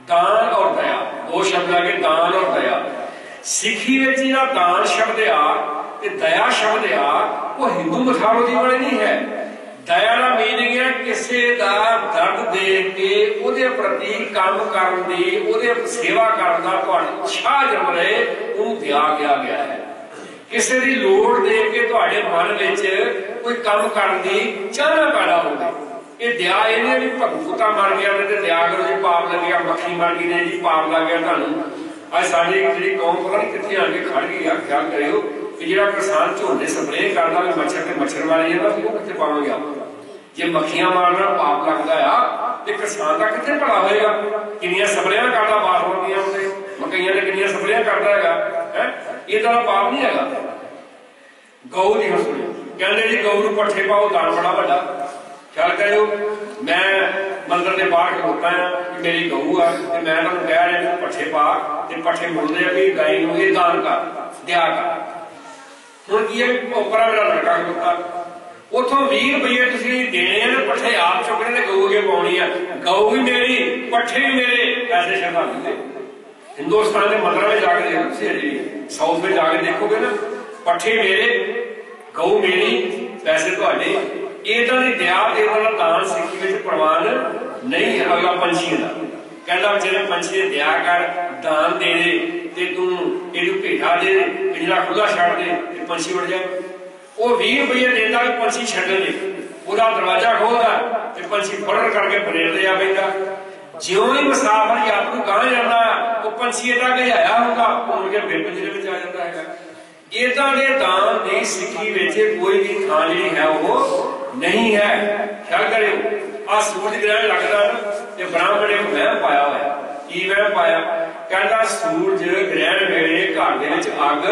दान और दया दो शब्द लगे, दान और दया। सिखी में जिहड़ा दान शब्द आ ते दया शब्द आ वो हिंदू मिथोलॉजी वाले नहीं है। दया का मीनिंग है किसी का दर्द देख के उहदे प्रति काम करन दी, उहदे सेवा करन दा तुहाडी उत्साह जम रहे, उहनूं दया किया गया है। किसी की लोड़ देख के तुहाडे मन विच कोई काम करन दी चाहना पैदा होवे, ये दया इन्हें भी भगवता मर गया तो दया करो जी पाप लग गया, मक्खी मर गई ने जी पाप लग गया तुहानू। अज साडी जी कौम पता नहीं कितने आके खड़ गई है। ख्याल करियो कि जो किसान झोने स्प्रे करता भी मच्छर के मच्छर मारी जाता वो कितने पावे आप। जे मक्खियां मारना पाप लगता है तो किसान का कितने भला होएगा। किनिया स्प्रेयां करता बासमतियां उत्ते मकइयां ने किनिया स्प्रेयां करता है। ये तो पाप नहीं है। गौ नहीं हो सुनी कहते जी गौ नूं पट्ठे पाओ दान बड़ा वड्डा। ख्याल करियो मैं मंदिर के बाहर खलोता है कि मेरी गऊ है तो मैं तुहानूं कह रहा पट्ठे पा ते पट्ठे मुड़ते भी गाय नूं ये दान कर दिया कर। हुण की है उपरा मेरा लड़का खलोता उथों 20 रुपये तुसीं देने ने पट्ठे आप चुकने ते गऊ अगे पाउणी है। गऊ भी मेरी पट्ठे भी मेरे ऐसे श्रद्धालु ने। हिंदुस्तान के मंदिर में जाकर देखो तुसीं अजे साउथ में जाकर देखोगे ना पट्ठे मेरे गऊ मेरी पैसे तुहाडे। इदां दी दया ते इदां दा दान सिक्खी विच प्रवान नहीं है। अगला पंछी का कहता बेचारे पंछी ने दया कर दान दे दे ते तू इहनूं भेठा दे पिंजरा खुला छड़ दे ते पंछी उड़ जाए। वो 20 रुपये देता भी पंछी छड्डण दे पूरा दरवाजा खोलदा ते पंछी फड़न करके परेड दे आ पैंदा। ज्यों ही मुसाफर यात्री गांह जाता वो पंछी इदा गजाया होगा घूम के फिर पिंजरे में आ जाता है। इदां दे दान दी सिक्खी विच कोई भी थां जिहड़ी है वो नहीं है। ख्याल करियो आ सूरज ग्रहण लगदा ते ब्राह्मण ने वह पाया होया की वह पाया कहता सूरज ग्रहण वेले घर दे विच अग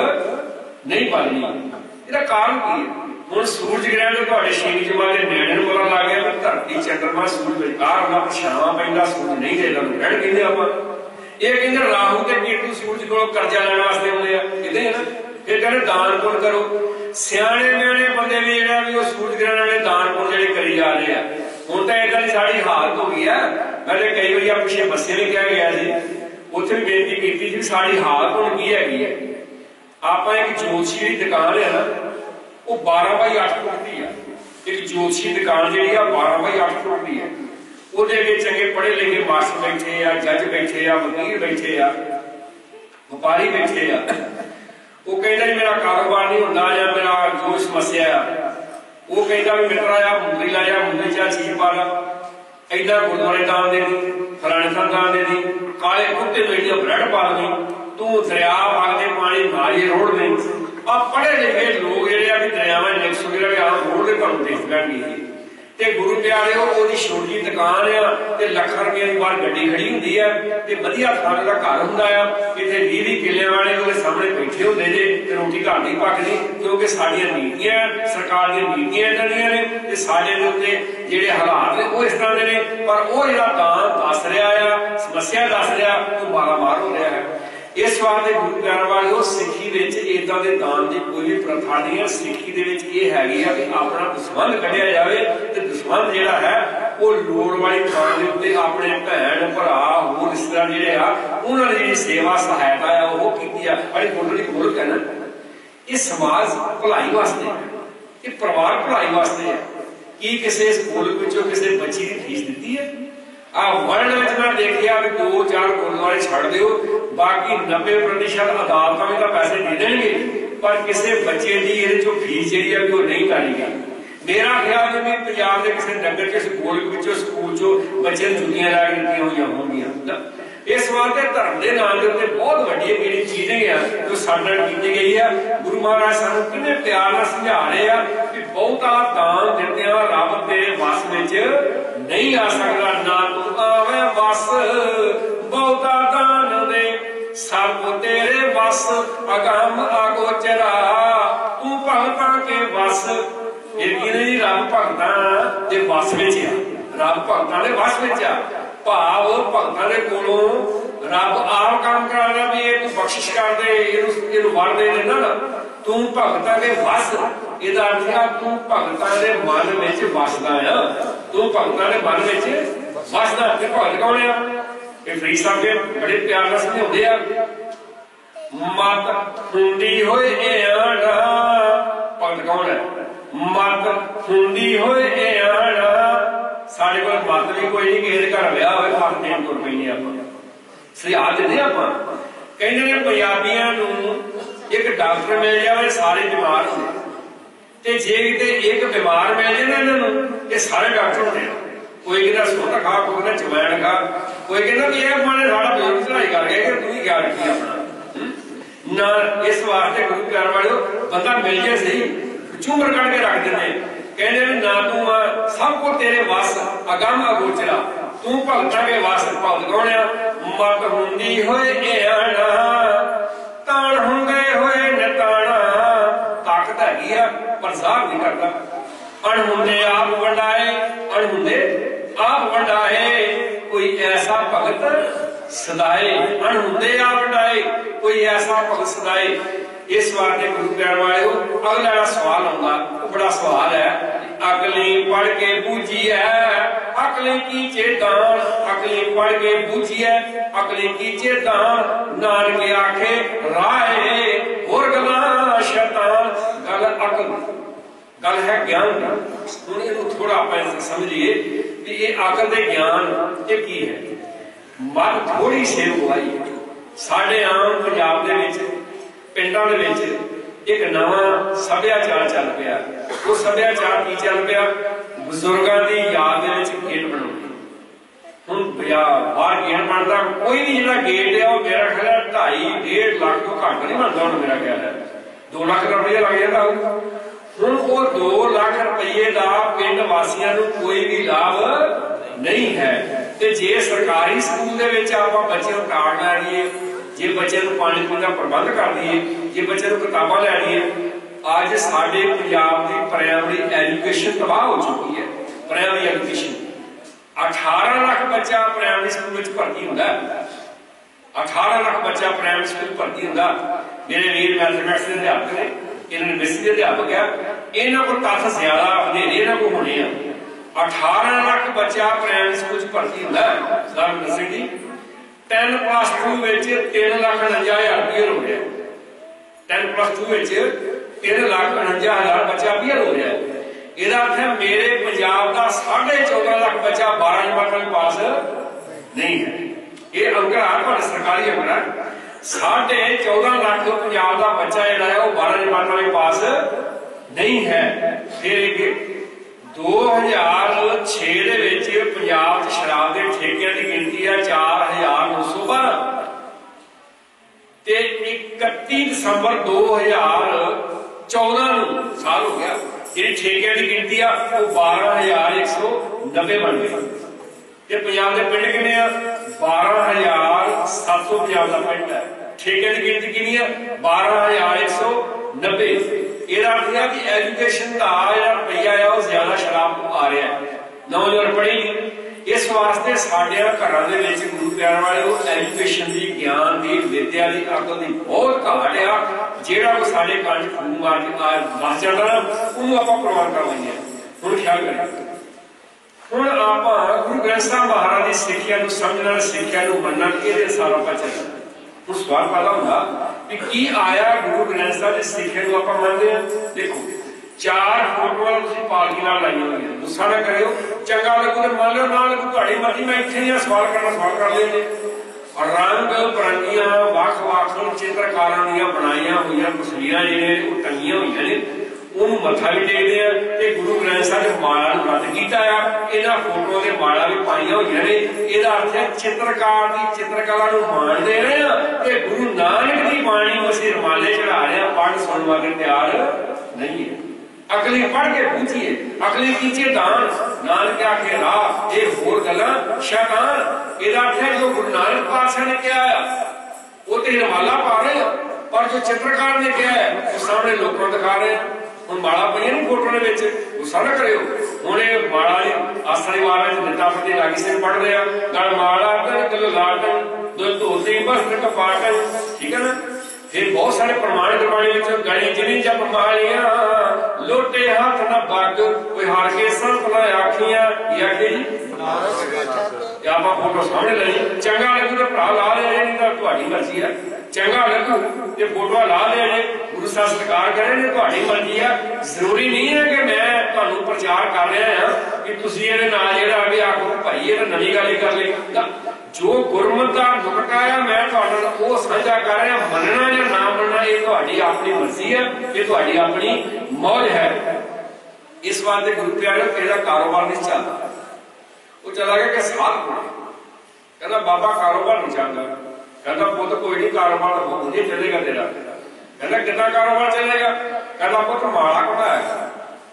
नहीं बालनी। इहदा कारण की है हुण सूरज ग्रहण तो तुहाडे छेवीं जमात दे नेड़े नूं पता लग गया कि धरती चंद्रमा सूरज विचकार हुंदा छावां पैंदा सूरज नहीं देदा ग्रहण कहंदे आपां। ये कहंदे राहु ते केतु सूरज कोलों कर्जा लैण वास्ते आउंदे आ कहंदे है ना। फिर कहते दान पुण्य करो सियाणे म्याणे बंदे भी जिहड़े भी वो सूरज ग्रहण वाले दान पुण्य जिहड़े करी जा रहे हैं। हुण तां इदां दी साडी हालत हो गई है। मैं कई बार पिछले बस्से में कह गया जी उत्थे भी बेनती की जी साडी हालत हुण की हैगी है। आपां एक ज्योतिषी दी दुकान है ना वो 12x8 फुट की है। एक ज्योतिषी दुकान जिहड़ी आ 12x8 फुट की है। ਉਹਦੇ ਅੱਗੇ ਚੰਗੇ ਪੜ੍ਹੇ ਲਿਖੇ ਮਾਸਟਰ ਬੈਠੇ ਆ ਜੱਜ ਬੈਠੇ ਆ ਵਕੀਲ ਬੈਠੇ ਆ ਵਪਾਰੀ ਬੈਠੇ ਆ। ਉਹ ਕਹਿੰਦਾ ਜੀ ਮੇਰਾ ਕਾਰੋਬਾਰ ਨਹੀਂ ਹੁੰਦਾ ਜਾਂ ਮੇਰਾ ਜੋ ਸਮੱਸਿਆ ਆ ਉਹ ਕਹਿੰਦਾ ਵੀ ਮਿੱਤਰਾ ਆ ਮੁੰਦਰੀ ਲਾਇਆ ਮੁੰਦਰੀ ਚਾ ਚੀਜ਼ ਪਾ ਲਾ ਏਦਾਂ ਗੁਰਦੁਆਰੇ ਦਾਨ ਦੇ ਦੀ ਫਲਾਣੇ ਥਾਂ ਦਾਨ ਦੇ ਦੀ ਕਾਲੇ ਕੁੱਤੇ ਨੂੰ ਏਦਾਂ ਬ੍ਰੈਡ ਪਾ ਦੇ ਤੂੰ ਦਰਿਆ ਵਗਦੇ ਪਾਣੀ ਨਾਲੀ ਰੋੜ ਦੇ। ਆ ਪੜ੍ਹੇ ਲਿਖੇ ਲੋਕ ਜਿਹੜੇ ਆ ਵੀ ਦਰਿਆਵਾਂ ਨਿਕਸ ਵਗੈਰਾ ਵੀ ਆਹ ਰੋੜ ਦੇ ਤੁਹਾਨੂੰ ਦੇਖ ਲੈਣਗੇ। ਤੇ ਗੁਰੂ ਪਿਆਰਿਓ ਉਹਦੀ ਛੋਟੀ ਦੁਕਾਨ ਆ ਤੇ ਲੱਖਾਂ ਰੁਪਏ ਦੀ ਬਾਹਰ ਗੱਡੀ ਖੜੀ ਹੁੰਦੀ ਆ ਤੇ ਵਧੀਆ ਥਾਂ ਦਾ ਘਰ ਹੁੰਦਾ ਆ। ਇੱਥੇ 20 ਕਿੱਲਿਆਂ ਵਾਲੇ ਉਹਦੇ ਸਾਹਮਣੇ ਬੈਠੇ ਹੁੰਦੇ ਜੇ ਤੇ ਰੋਟੀ ਘਰ ਦੀ ਪੱਕਦੀ ਕਿਉਂਕਿ ਸਾਡੀਆਂ ਨੀਤੀਆਂ ਸਰਕਾਰ ਦੀਆਂ ਨੀਤੀਆਂ ਇਦਾਂ ਦੀਆਂ ਨੇ ਤੇ ਸਾਡੇ ਦੇ ਉੱਤੇ ਜਿਹੜੇ ਹਾਲਾਤ ਨੇ ਉਹ ਇਸ ਤਰ੍ਹਾਂ ਦੇ ਨੇ। ਪਰ ਉਹ ਜਿਹੜਾ ਦਾਨ ਦੱਸ ਰਿਹਾ ਆ ਸਮੱਸਿਆ ਦੱਸ ਰਿਹਾ ਉਹ ਮਾਰਾ-ਮਾਰ ਹੋ ਰਿਹਾ है। इस वास्ते गुरु प्यार वाले सिक्खी इदां दे दान की कोई भी प्रथा नहीं है। सिक्खी दे विच ये हैगी है कि अपना दसवंध कढ़िया जाए तो दसवंध जिहड़ा है वो लोड़ वाली थां दे उत्ते अपने भैन भरा होर रिश्तेदार जिहड़े आ उन्हां दी सेवा सहायता है वो कीती है। बड़ी गुरु दी गोलक है ना ये समाज भलाई वास्ते ये परिवार भलाई वास्ते है कि किसी स्कूल विचों किसी बच्ची की फीस दी है। आ वर्ल्ड में मैं देखिया भी 2-4 गुरुद्वारे छड़ दियो बाकी 90% अदालतां में पैसे दे देंगे पर किसी बच्चे की जो फीस जी है वो नहीं करी गई। मेरा ख्याल है भी पंजाब के किसी नगर के स्कूल चो बच्चे छुट्टियां लै के दित्तियां हुई होंगियां। इस वास्ते धर्म के नाम के उत्ते बहुत वड्डी ਜਿਹੜੀ चीजें है जो साडे नाल कीती गई है। गुरु महाराज सानू किन्ने प्यार नाल समझा रहे हैं कि बहुता दान दिंदियां रब तेरे वस विच नहीं आ सकदा ना तू आवे वस बहुता दान दे सब तेरे वस अगम अगोचरा तू भगतां के वस। ये नहीं रब भगतां दे वस विच आ रब भगतां दे वस विच आ भाव भगतां दे कोलों रब आप काम करा भी ये तू बख्शिश कर दे इहनूं वर दे देना ना तू भगतां दे वस। इहदा अर्थ है तू भगतां दे मन विच वसदा आ तू भगतां दे मन विच वसदा। ते भगत कौन आ ये फरीद साहब के बड़े प्यार नाल समझाउंदे आ मत हुंदी होए आड़ा भगत कौन है मत हुंदी होए आड़ा साढ़े को मत भी कोई नहीं किसी घर विआह होवे मत देन तुर पैने आपां सुझाव दिंदे आपां कहंदे ने पंजाबियां नूं एक डॉक्टर मिल जाए सारे बीमार होंदे ते जे किते एक बीमार मिल जाए इन्हां नूं ये सारे डॉक्टर होंदे कोई कहता सुन खा, कोई कहता जमैन खा, कोई कहता कि यह माने साड़ा बजुर्ग चढ़ाई कर गए कि तू ही क्या रखी अपना ना। इस वास्ते गुरु प्यार वाले बंदा मिल जाए सही झूमर कट के रख देने, कहने ना तू सब को तेरे वस अगम अगोचरा, तू भगतां के वस भगत गौणिया। मत हुंदी होए आना ताण हुंदे होए नताना, ताकत हैगी आ पर साहब नहीं करता। अणहुंदे आप वंडाए, अणहुंदे आप वंडाए, कोई ऐसा भगत सदाए। अणहुंदे आप वंडाए, कोई ऐसा भगत सदाए। इस वास्ते गुरु प्यार वाले अगला सवाल आऊंगा, बड़ा सवाल है। अगली पढ़ के बूझी है अगली की चेतान, अगली पढ़ के बूझी है अगली की चेतान। नानक आखे राहे होर गल्लां शैतान। गल अकल, गल है ज्ञान का। हुण इहनूं थोड़ा आपां समझिए कि ये अकल दे ज्ञान ये की है। मत थोड़ी सेवकाई है। साडे आम पंजाब दे विच पिंडां दे विच एक नवा सभ्याचार चल पिया। वो सभ्याचार की चल पिया, बजुर्गों की याद गेट बनाने। हुण बाहर गेट बनता कोई भी जो गेट है मेरा ख्याल 2.5-1.5 लाख तो घट नहीं बनता। हूँ मेरा ख्याल है 2 लाख रुपया लग जाता। हुण वो 2 लाख रुपये का पिंड वासियों को कोई भी लाभ नहीं है। तो जे सरकारी स्कूल के बच्चे को कार्ड लै दीए, जे बच्चे को पानी पीने का प्रबंध कर दिए, जे बच्चे को किताबां लै दीए, अज साडे पंजाब की प्राइमरी एजुकेशन तबाह हो चुकी है। प्राइमरी एजुकेशन 18 लाख बच्चा प्राइमरी स्कूल में भर्ती होंदा। 18 लाख बच्चा प्राइमरी स्कूल भर्ती होंदा। मेरे वीर मैथमेटिक्स के अध्यापक ने, यूनिवर्सिटी के अध्यापक है, इन्हों को तथ ज्यादा अंधेरे इन्हों को होने। 18 लाख बच्चा प्राइमरी स्कूल भर्ती होंदा। सर दस्सी जी 10+2 3,49,000 रुपये हो रहा है। 10+2 3,49,000 बच्चा फेल हो रहा है। ਇਹਦਾ अर्थ है मेरे पंजाब का 14.5 लाख बच्चा 12 जमात में पास नहीं है। ये अंकड़ा है सरकारी अंकड़ा, 14.5 लाख पंजाब का बच्चा जो है वो 12 जमात में पास नहीं है। फिर 2006 पंजाब शराब के ठेकिਆਂ की गिनती है 4,912 ਤੇ 31 दिसंबर 2014 साल हो गया। जी ठेकिਆਂ की गिनती आ वो 12,190 बन गई। पंजाब के पिंड कितने आ 12,700 पंजाब का पिंड है। ठेकिਆਂ की गिनती कितनी है 12,190। ਇਹਦਾ अर्थ है कि एजुकेशन का ਜਿਹੜਾ ਰੁਪਈਆ है वो ज्यादा शराब को आ रहा है। नौजवान पढ़े नहीं। इस वास्ते साडे घरां दे विच गुरु प्यार वाले एजुकेशन की ज्ञान की विद्या की अकल की बहुत घाट आ। ਜਿਹੜਾ को साडे कंज फूक मार के बस जाता ना ਉਹਨੂੰ ਆਪਾਂ ਪ੍ਰਵਾਨ ਕਰ ਲਈਏ। ਹੁਣ ਖਿਆਲ ਕਰੀਏ। ਹੁਣ ਆਪਾਂ ਗੁਰੂ ਗ੍ਰੰਥ ਸਾਹਿਬ ਮਹਾਰਾਜ ਦੀ ਸਿੱਖਿਆ ਨੂੰ ਸਮਝਣਾ, ਸਿੱਖਿਆ ਨੂੰ ਮੰਨਣਾ, ਇਹਦੇ ਸਾਰਾ ਆਪਾਂ ਚੱਲਣਾ। ਹੁਣ ਸਵਾਲ ਪੈਦਾ ਹੁੰਦਾ कि की आया गुरु ग्रंथ साहब की सिक्ख्या को आप मानते हैं। देखो 4 फोटोआं तुसीं पालकी नाल लाईआं होईआं, गुस्सा ना करियो, चंगा लगू तो मान लो, ना लगू तुहाडी मर्जी। मैं इत्थे ही सवाल करना सवाल कर लेंगे। और रंग बरंगियां वख-वख चित्रकारां दीआं बनाईआं होईआं तस्वीरां जिहड़ियां वो टंगियां होईआं ने, ਉਹਨੂੰ मत्था भी टेकदे आ ते गुरु ग्रंथ साहब दे माला नूं रद्द कीता आ। इन्हां फोटोआं दे माला भी पाईआं होईआं ने। ਇਹਦਾ अर्थ है चित्रकार की चित्रकला नूं माणदे रहे आ ते गुरु नानक दी बाणी नूं असीं रमाले चढ़ा रहे आ, पढ़ सुण वाले तैयार नहीं है। अगली पढ़ के पूछिए, अगली कीजिए दान। नानक आखे राह ये होर गल्लां शैतान। ਇਹਦਾ अर्थ है जो गुरु नानक पातशाह ने कहा है वो तो रमाला पा रहे हैं, पर जो चित्रकार ने कहा है वो सामने लोगों को दिखा रहे हैं। ਹੁਣ ਮਾਲਾ ਪਈਆਂ ਨੂੰ ਫੋਟੋ ਦੇ ਵਿੱਚ ਗੁੱਸਾ ਨਾ ਕਰਿਓ। ਹੁਣ ਇਹ ਮਾਲਾ ਦੀ ਆਸਰੀ ਵਾਰ ਵਿੱਚ ਦਿੱਤਾ ਪਤੀ ਲਾਗੀ ਸਿੰਘ ਪੜ੍ਹਦੇ ਆ ਗਲ ਮਾਲਾ ਤੇ ਕਿਲੋ ਲਾਟਨ ਦੋ ਧੋਤੀ ਬਸ ਕਪਾਟਨ, ਠੀਕ ਹੈ ਨਾ। फिर बहुत सारे प्रमाण करवाने गली जिनी जप मालियां लोटे हाथ ना बग कोई हार के संत ना आखियां या कि आप फोटो सामने ली चंगा लगू तो भरा ला लिया नहीं तो तुम्हारी मर्जी है। चंगा लगू ये फोटो ला लिया जे गुरु साहब सत्कार करे ने तुम्हारी मर्जी है। जरूरी नहीं है कि मैं तुहानू प्रचार कर रहा हां कि तुसीं इहदे नाल जिहड़ा भी आखो भाई ये नवीं गल कर ले। जो गुरमत का नुकता है मैं वो साझा कर रहा। मनना या ना मनना ये तुम्हारी अपनी मर्जी है, ये तुम्हारी अपनी मौज है। इस बात के गुरु प्यारे तेरा कारोबार नहीं चलता। वो चला गया कि साध को कहता बाबा कारोबार नहीं चलता। कहता पुत कोई नहीं कारोबार नहीं चलेगा तेरा। कहता कितना कारोबार चलेगा? कहता पुत माला कमाया।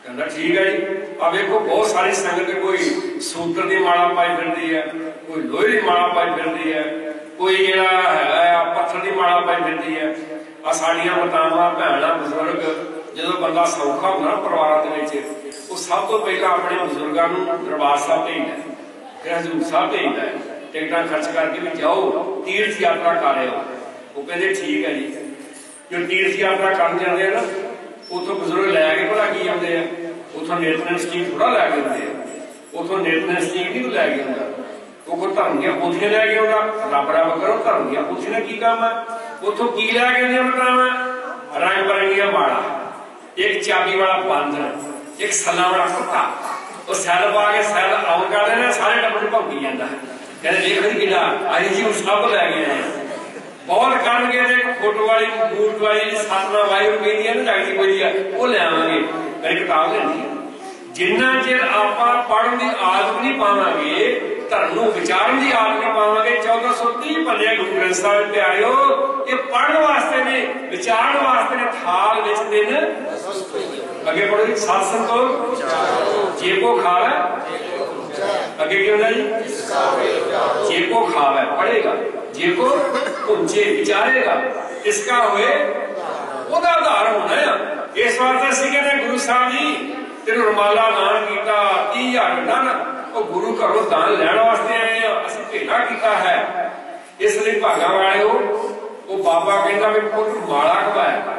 कहता ठीक है जी। अब देखो बहुत सारी संगत कोई सूत्र की माला पाई फिरती है, कोई लोहे की माला पाई फिरती है, कोई है पत्थर की माला पाई फिरती है। आ साडियां मातावां भैणां बजुर्ग जो बंदा सौखा होना परिवार के सब तो पहला अपने बजुर्गों दरबार साहब भेजता, फिर हजूर साहब भेजता है टिकटा खर्च करके भी जाओ तीर्थ यात्रा कर रहे हो। वो कहते ठीक है जी। जो तीर्थ यात्रा कर जाते हैं ना उतों बजुर्ग लैके भला की आते हैं, उतों नितनेम स्टीक थोड़ा लैके आते हैं, उतों नितनेम स्टीक नहीं लैके आता, वो कोई धर्म दियां पोथियां लैके आता। रब रब करो धर्म दियां पोथियां की काम है? उतों की लैके आते बताना रंग बिरंगियां माला, एक चाबी वाला बंदर, एक सला वाला कुत्ता, वो सैल पा के सैल आउं कर देना सारे टब्बर भौंकी जाता है। कहते देख कि अज जी सब लै गए हैं बहुत कर गए फोटो वाली बूट वाली सतना वायु कहती ना लगती कोई वो ले आवेंगे मेरी किताब लेनी है। जिन्ना चिर आप पढ़ने की आदत नहीं पावे धर्म विचारण की आदत नहीं पावे 1430 पन्ने गुरु ग्रंथ साहिब प्यारियो ये पढ़ने वास्ते ने विचारण वास्ते ने थाल विच दिन अगे पढ़ो सत संतोष जे को खावे अगे क्यों ना जी जे को खावे पढ़ेगा जे को ऊंचे विचारेगा इसका हुए ओदा आधार होना है। इस वास्ते असीं कहते गुरु साहब जी तेरे रुमाला दान किया 30,000 दान वो गुरु घरों दान लैण वास्ते आए असीं भेटा किया है। इसलिए भागा वाले वो बाबा कहता भी पुत्र माला कमाया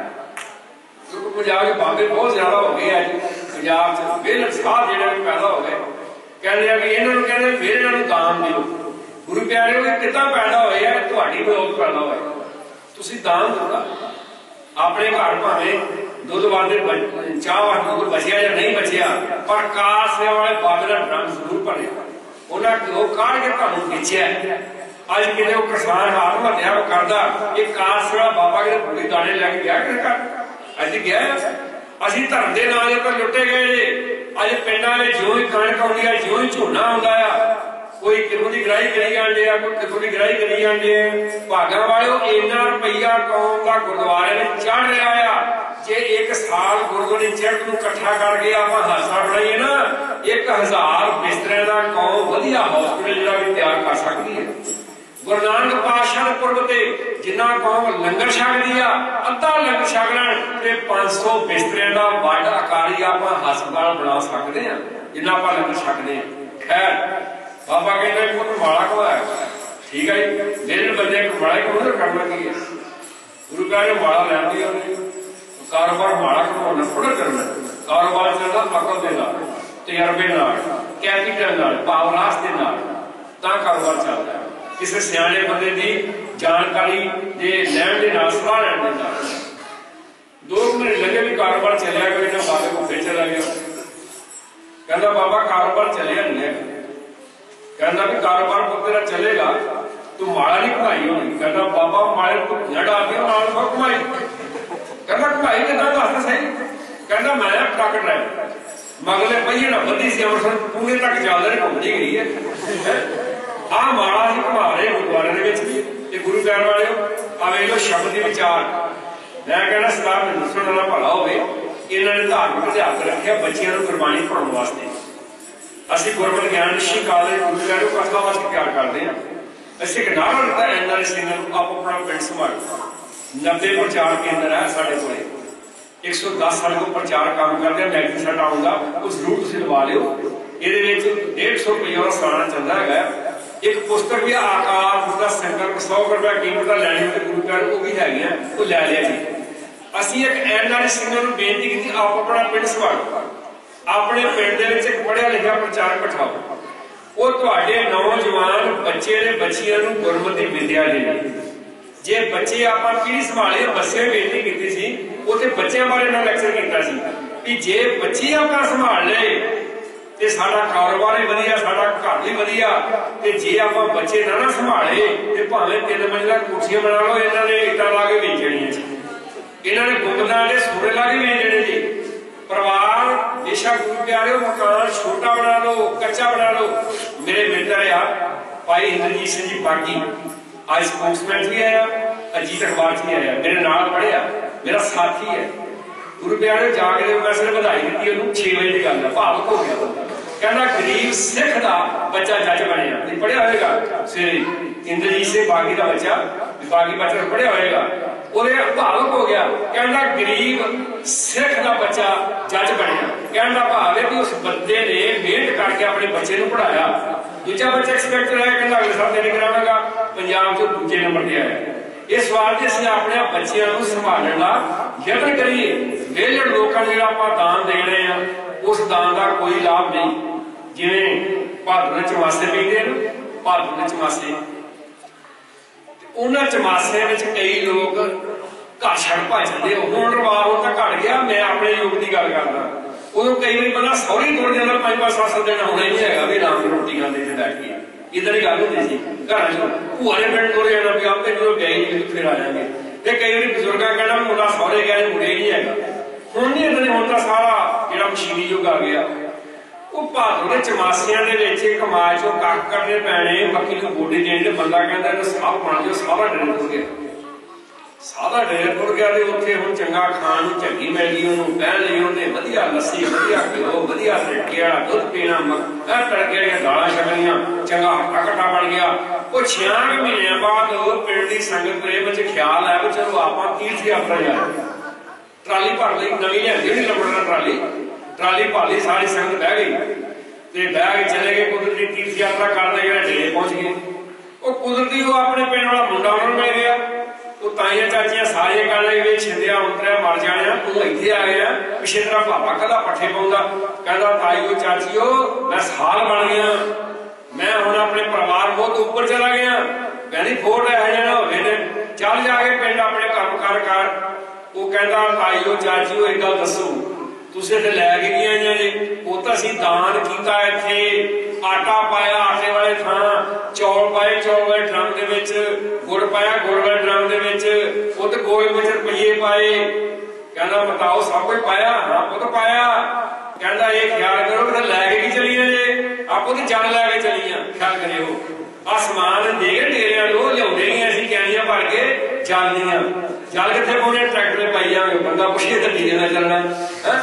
क्योंकि पंजाब के बाबे बहुत ज्यादा हो गए अज पंजाब च बेलसाह जिहड़े भी पैदा हो गए कहते कि इन्होंने कहते फिर इन्होंने दान दिओ। गुरु प्यारे कितना पैदा होया तुहाडी बदौलत पैदा होया तुसीं दान दिता अपने घर भावें दुध वाले चाह वाले दुध बचिया या नहीं बचिया पर कार सेवा वाले बाबे का ड्रम जरूर भरिया उन्हें काढ़ के तुहानूं बेचिया। अज किते वो किसान आत्महत्या करदा ये कार सेवा बाबा के पूरी दाने लैके गया कि घर अज गया असीं धर्म के नाम पर लुटे गए। अज पिंडां में ज्यों ही कणक आउंदी है ज्यों ही झोना आउंदा है कोई कितों की गराही करी जाते हैं कोई कितों की गराही करी जाते हैं। भागा वाले इन्ना रुपया कौम का गुरुद्वारे में चढ़ रहा है जे एक साल गुरुद्वारे चढ़ नूं इकट्ठा करके आप हादसा बनाइए ना 1000 बिस्तरे का कौम वधिया हॉस्पिटल जिहड़ा भी तैयार कर सकती है। गुरु नानक पातशाह पुरब ते जिन्ना कौम लंगर छकदी आ अद्धा लंगर छक लैण ते 500 बिस्तरे का वड आकारी आप हस्पताल बना सकते हैं जिन्ना आप लंगर छकदे हैं। खैर बाबा कहते पुत्र माला कमाया ठीक है जी मेरे बंदे माला कमाना करना की है गुरु कह माला लैंदी कारोबार माला कमाना थोड़ा करना कारोबार चलता अकल के नाल तजर्बे नाल कैपिटल नाल पावरास के नाल तां कारोबार चलता है। किसी सियाने बंदे की जानकारी दे लैण दे नाल सलाह लैण दे नाल 2 महीने लगे भी कारोबार चलिया गया ना बाबे को फिर चला गया कहता बाबा कारोबार चलिया नहीं है कहना भी कारोबार को तेरा चलेगा तू माला नहीं कमाई होनी। कहना बाबा माले को झड़ आ गया माल को कमाई कहना कमाई के नाम वास्ते सही कहना मैं ट्रक ड्राइवर मगले पहिए ना बंदी से अमृतसर पुणे तक चल रहे घूमती गई है आ माला ही कमा रहे गुरुद्वारे के गुरु प्यार वाले आवे लो शब्द के विचार मैं कहना सरकार में सुनने वाला भला हो इन्होंने धार्मिक इतिहास रखा बच्चियों को गुरबाणी पढ़ाने वास्ते। असं गुरमत ज्ञान ऋषि कॉलेज गुरु प्यारे कथा वास्ते प्यार करते हैं। असं एक नारा लिखा एनआरआई सिंगर आप अपना पिंड संभालो 90 प्रचार केंद्र है साढ़े को 110 साल को प्रचार काम करते हैं। मैगजीन साडा आउंदा वो जरूर तुसीं लवा लिओ ये 150 रुपये का सालाना चलता है। एक पुस्तक भी आकार उसका संकल्प 100 रुपया कीमत का लैनी होती गुरु प्यारे वो भी है वो लै लिया जी। असीं एक एनआरआई सिंगर को बेनती की आप अपना पिंड संभालो अपने पिंड एक पढ़िया लिखा प्रचारक बिठाओ वो तुहाडे नौजवान बच्चे ने बच्चियां नूं गुरमति विद्या देनी। जे बच्चे आप पीढ़ी संभाले बच्चे बेनती की सी उसे बच्चों बारे मैं लैक्चर किया कि जे बच्चे आप संभाल ले तो साडा कारोबार ही वधिया साडा घर भी वधिया ते जे आप बच्चे ना संभाले तो भावें 3 मंजिला कुर्सियां बना लो इन्होंने इट्टां ला के बेच देनियां जी इन्होंने गुंगदां दे सूरे ला के बेच देने जी परिवार बेशक गुरु प्यारे मकान छोटा बना लो, कच्चा बना लो। मेरे मित्र आ भाई इंद्रजीत सिंह जी बागी, आज स्पोर्ट्समैन भी आया, अजीत अखबार भी आया, मेरे नाल पढ़िया, मेरा साथी है। गुरु प्यारे जाके मैं सिर्फ बधाई दी उन्होंने 6 बजे की गल है, भावुक हो गया। कहना गरीब सिख का बच्चा जज बनया, पढ़िया होएगा सवेरे इंद्रजीत सिंह बागी का बच्चा, बागी बच्चा पढ़िया होएगा, भावुक हो गया। कहना गरीब सिख का बच्चा जज बनया, कहना भाव है कि उस बंदे ने मेहनत करके अपने बच्चे को पढ़ाया। दूजा बच्चा इंस्पैक्टर है, कहना अगले साल तेरे करावांगा, पंजाब चो दूजे नंबर ते आया। इस वास्ते असं अपने बच्चों को संभालने का यत्न करिए। वेलड़ लोगों को जो आप दान दे रहे हैं उस दान का कोई लाभ नहीं। जिवें भादों चमासे पीते हैं, भादों चमासे उन्होंने चमासे में कई लोग घर छड़ भजते, हुण रिवाज उनका घट गया। मैं अपने युग की गल करदा, उदों कई बार बंदा सौहरी तुर जाता, 5-5 7 दिन होना ही नहीं है भी राम रोटी खाते थे बैठ के, इधर ही गल होती सी। घर भूआ ने पिंड तुर जाना भी आपे जो गए ही फिर आ जाएंगे। कई बार बजुर्गों कहना मुंडा सौहरे गए मुड़े ही नहीं है। हुण नहीं इधर हुण तां सारा जिहड़ा मशीनी युग आ गया। वो भादों के चमासियां दे विच कमाल चों कख कड्ढने पैणे, मक्की नूं गोडी देनी ते बंदा कहंदा इहनूं साह बण जाओ, सारा डेरे तुर गया, सारा डेरे तुर गया। ते उत्थे हुण चंगा खाण नूं चंगी मिल गई, उहनूं बहन लई उहने वधिया लस्सी, वधिया घिओ, वधिया तड़के वाला दुध पीना, तड़के वालियां दालां छकणियां, चंगा हट्टा कट्टा बन गया। वो 6 महीनों बाद पिंड की संगत दे विच ख्याल आया भी चलो आपां तीर्थ यात्रा जाए। ट्राली भर लई, नवीं लिआंदी नहीं लंबड़ा ट्राली, ट्राली भाली, सारी संगत बह गई ते बह के चले गए कुदरती तीर्थ यात्रा करते गए, डेरे पहुंच गए। वो कुदरती वो अपने पिंड वाला मुंडा उन्होंने मिल गया। वो ताइयां चाचियां सारियां कह लगे छिंदिया उतरिया मर जाने, तू इत्थे आ गया, पिछे तेरा पापा कदा पट्ठे पाउंदा। कहता ताईओ चाचीओ मैं साल बन गया, मैं हुण अपने परिवार बहुत ऊपर चला गया। कहनी फोड़ इहो जिहा ना होवे ते चल जाके पिंड अपने काम कर। वो कहता ताईओ चाचीओ एक गल दसो, तुसीं इत्थे लै के की आईआं जी? वो तां असीं दान कीता, इत्थे आटा पाया आटे वाले थां, चौल पाए चौल वाले ड्रम दे विच, गुड़ पाया गुड़ वाले ड्रम दे विच, पुत गोल विच रुपये पाए। कहना बताओ सब कुछ पाया? हाँ पुत पाया। कहना ये ख्याल करो कि लै के की चली जे? आपो तो जल लै के चली ख्याल करियो। आसमान दे डेरिया लो लियाउंदे नहीं असीं कैनियां भर के जल दियां, जल कित्थे पाउणे? ट्रैक्टर पाई जावे, बंदा पुछे ते डीजे नाल चलना है,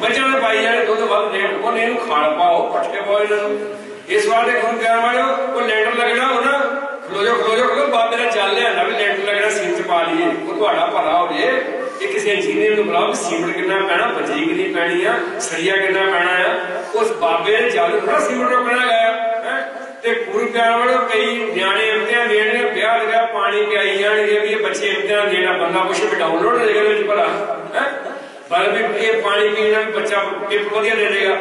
मझां ने पाई जाने दुध वध देण, ओने इहनूं खाण पाओ, पट्ठे पाओ इहनां नूं। इस वास्ते गुरु प्यार वालिओ वो लैंडर लगना हो ना, खलो जो बाबे ने चल लिया भी लैंडर लगना, सीम च पा लीए, वो तुहाडा भला हो जे। ये किसी इंजीनियर नूं बुलाओ, सीमट कितना पैना, बजरी कितनी पैनी आ, सरिया कितना पैना आ, उस बाबे ने जल थोड़ा सीमट रोकना गया है। ते गुरु प्यार वालों कई न्याणे इम्तिहान देने, ब्याह लगा पानी पियाई जाएंगे भी, ये बच्चे इम्तिहान देना, बंदा कुछ भी डाउनलोड हो जाएगा भला है, पर भी ये पानी पीना भी बच्चा पेपर वधिया दे देगा।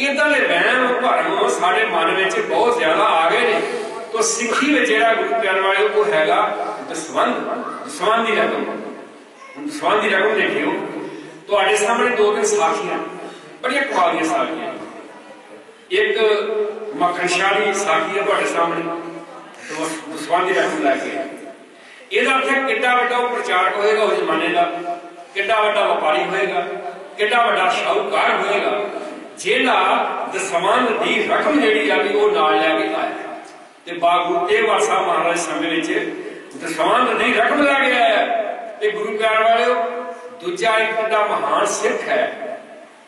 इदां दे वहम भरम साडे मन विच बहुत ज्यादा आ गए ने। तो सिक्खी विच जिहड़ा गुरु प्यार वालों को हैगा दसवंध, दसवंध दी रकम, दसवंध दी रकम देखियो। तुहाडे सामने 2-3 साखियां बड़िया कमाल दी साखियां। एक मक्खन शाह की साखी है तुहाडे सामने, दसवंध दी रकम लैके। इहदा अर्थ किड्डा वड्डा प्रचारक होएगा उस जमाने का, किड्डा वड्डा व्यापारी होएगा, किड्डा वड्डा शाहूकार होएगा जिहड़ा दसवंध दी रकम जिहड़ी आ भी वो नाल लैके आया। ते गुरु तेग बहादुर साहब महाराज समय विच दसवंध दी रकम लैके आया। ते गुरु प्यार वालिओ दूजा एक बड़ा महान सिख है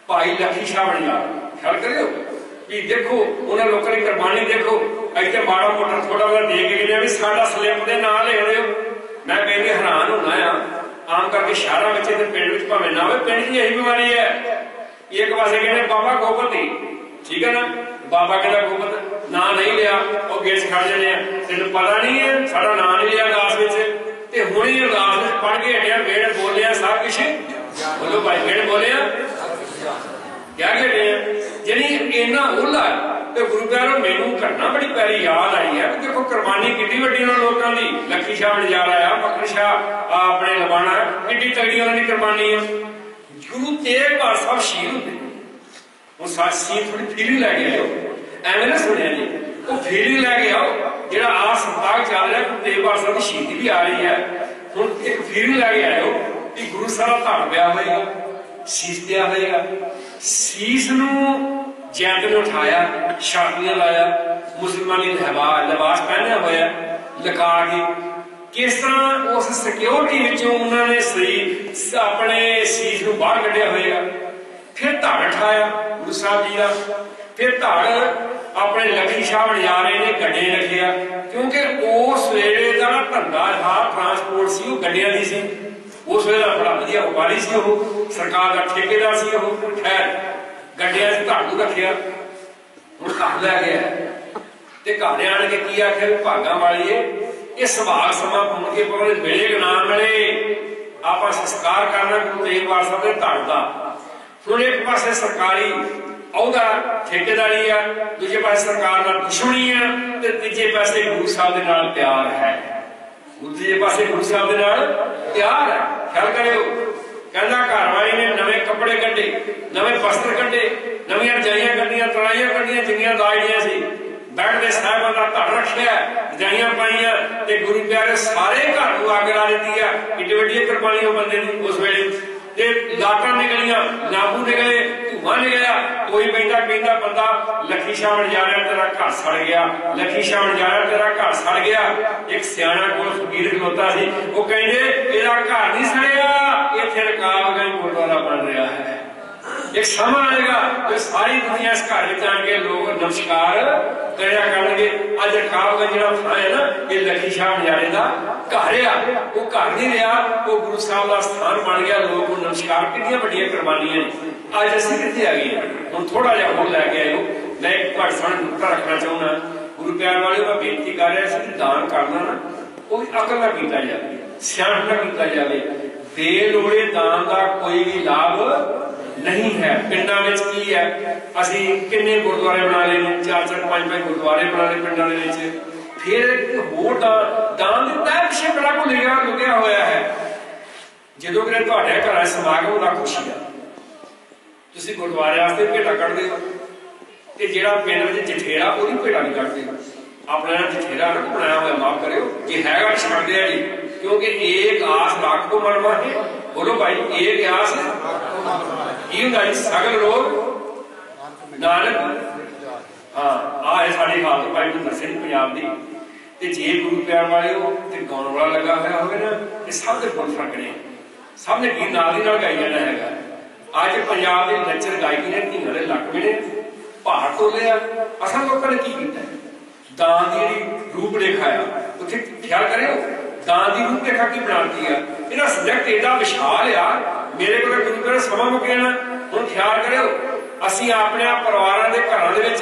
भाई लखी शाह बनिया। ख्याल करियो भी देखो उन्होंने लोगों की कुर्बानी देखो, इतने माड़ा मोटा थोड़ा बहुत दे के गए भी साडा स्लिप दे नाल ले रहे हो। मैं कहते हैरान होना आ, आम करके शहरों में पिंड भावें ना हो, पिंड की यही बीमारी है। एक पासे कहते बाबा गोपति, ठीक है ना, बाबा कहता गोपत ना नहीं लिया और गेट खड़ जाने, तेन पता नहीं है साडा ना नहीं लिया अरदास में, हुण ही अरदास पढ़ के हटिया, वेड़ बोलिया सब कुछ, बोलो भाई वेड़ बोलिया क्या कहते हैं जी इन्ना ओला। तो गुरु प्यारो मैनू घटना बड़ी प्यारी याद आई है, देखो कुर्बानी कितनी वड्डी उन्होंने लोगों की, लखी शाह बंजारा आ, मक्खन शाह अपने लवाना, कितनी तगड़ी उन्होंने कुर्बानी है। गुरु तेग बहादुर साहब शहीद होंगे, वो शहीद थोड़ी फीलिंग लैके आओ, एवं ना सुनिया जी, वो फीलिंग लैके आओ जो आ सप्ताह चल रहा गुरु तेग बहादुर साहब की शहीदी भी आ रही है। हुण एक फीलिंग लैके आयो कि गुरु साहब धड़ पिया होएगा, ਸੀਸ दिया होएगा। सीस नूं जैंत ने उठाया, छातियां लाया, मुसलमानी लिबास पहनया होया लगा के किस तरह उस सिक्योरिटी विचों उन्होंने शरीर अपने सीस नूं बाहर कढ़िया होएगा। फिर धड़ उठाया गुरु साहब जी का, फिर धड़ अपने लखी शाह बनियारे ने गड्डे रखिया, क्योंकि उस वेले का धंधा था ट्रांसपोर्ट सी वो गड्डियां दी सी। उस वेले बड़ा वधिया व्यापारी सी, सरकार का ठेकेदार सी। खैर गड्डियां धड़ रखिया, हुण घर लै गया ते घर आण के की आखिया भी भागा वालीए ये सुभाग समा पहुंच के पता नहीं मिले कि ना मिले, आप संस्कार करना गुरु तेग बहादुर साहब के धड़ का। हुण एक पासे सरकारी औहदा ठेकेदारी आ, दूजे पासे सरकार नाल दुश्मनी आ, ते तीजे पासे गुरु साहब दे नाल प्यार है। दूजे पासे गुरु साहब दे नाल प्यार है। ख्याल करियो, कहंदा घर वाली ने नवे कपड़े कड्डे, नवे वस्त्र कड्डे, नवीआं रजाइयां कड्डियां, तराइयां कड्डियां, जिन्नियां दाजड़ियां सी, बैठ के साहिबां दा धड़ रखिया, रजाइयां पाइयां ते गुरु प्यारे सारे घर नूं अग ला दित्ती आ। एड्डी वड्डी कुर्बानी बंदे दी उस वेले ते लाटां निकलियां, नाबू निकले, धुआं निकलिया। कोई बैठा कहंदा बंदा लखी शाह बनियारा तेरा घर सड़ गया, लखी शाह बनियारा तेरा घर सड़ गया। एक सियाणा कोल फकीर खलोता सी, वो कहंदे एदा घर नहीं सड़िया, इत्थे रकाबगंज गुरुद्वारा बन रहा है। एक समा आएगा जो सारी दुनिया इस घर में आके लोग नमस्कार करिया करनगे। अज रकाबगंज जिहड़ा थां है ना, ये लखी शाह बनियारे दा घर आ, वो घर नहीं रहा, वो गुरु साहब का स्थान बन गया। लोग नमस्कार कितनी बड़िया कुर्बानियां ने। अज असीं कित्थे आ गए? हुण थोड़ा जिहा होर लैके आयो। मैं एक तुहाडे सामने नुक्ता रखना चाहुंदा। गुरु प्यार वाले मैं बेनती कर रहा सी, दान करना ना वो अकल नाल कीता जावे, सियाणप नाल कीता जावे। बेलोड़े दान का कोई भी लाभ नहीं है। पिंडां विच की है, असीं किन्ने गुरुद्वारे बना लए, 4-4 5-5 गुरुद्वारे बना लए पिंडां दे विच। फिर होर दान दिता पिछे बड़ा को लुकिया होया है। जदों कि तुहाडे घरां समागम दा खुशी आ, तुसीं गुरुद्वारे वास्ते भेटा कढदे हो, ते जिहड़ा पिंड विच जठेरा ओहदी भेटा नहीं कढदे। अपना जठेरा ना बनाया हुआ माफ करियो, जे हैगा छड्ड दिया जी, क्योंकि एक आस लाख को मन माहे। बोलो भाई, एक आस की हुंदा जी, सगल रोग नानक। हाँ आ है साडी हालत भाई नूं दस्से पंजाब दी। ते जे गुरु प्यार वाले हो ते गाउण वाला लगा होया होवे ना, ये सब दे फुल फकड़े, सब ने गीत नाल दी नाल गाई जाना हैगा। अज पंजाब दे नचर गायकी ने धीआं दे लक मिले भार तोले आ। असां लोकां ने की कीता? दान दी जिहड़ी रूपरेखा आ, उत्थे ख्याल करियो, दान दी रूपरेखा की बनाती है। इहदा सब्जैक्ट एडा विशाल आ, मेरे कोल गुरु प्यारे समा मुक जाना। हुण ख्याल करियो, असीं अपने परिवारां दे घरां दे विच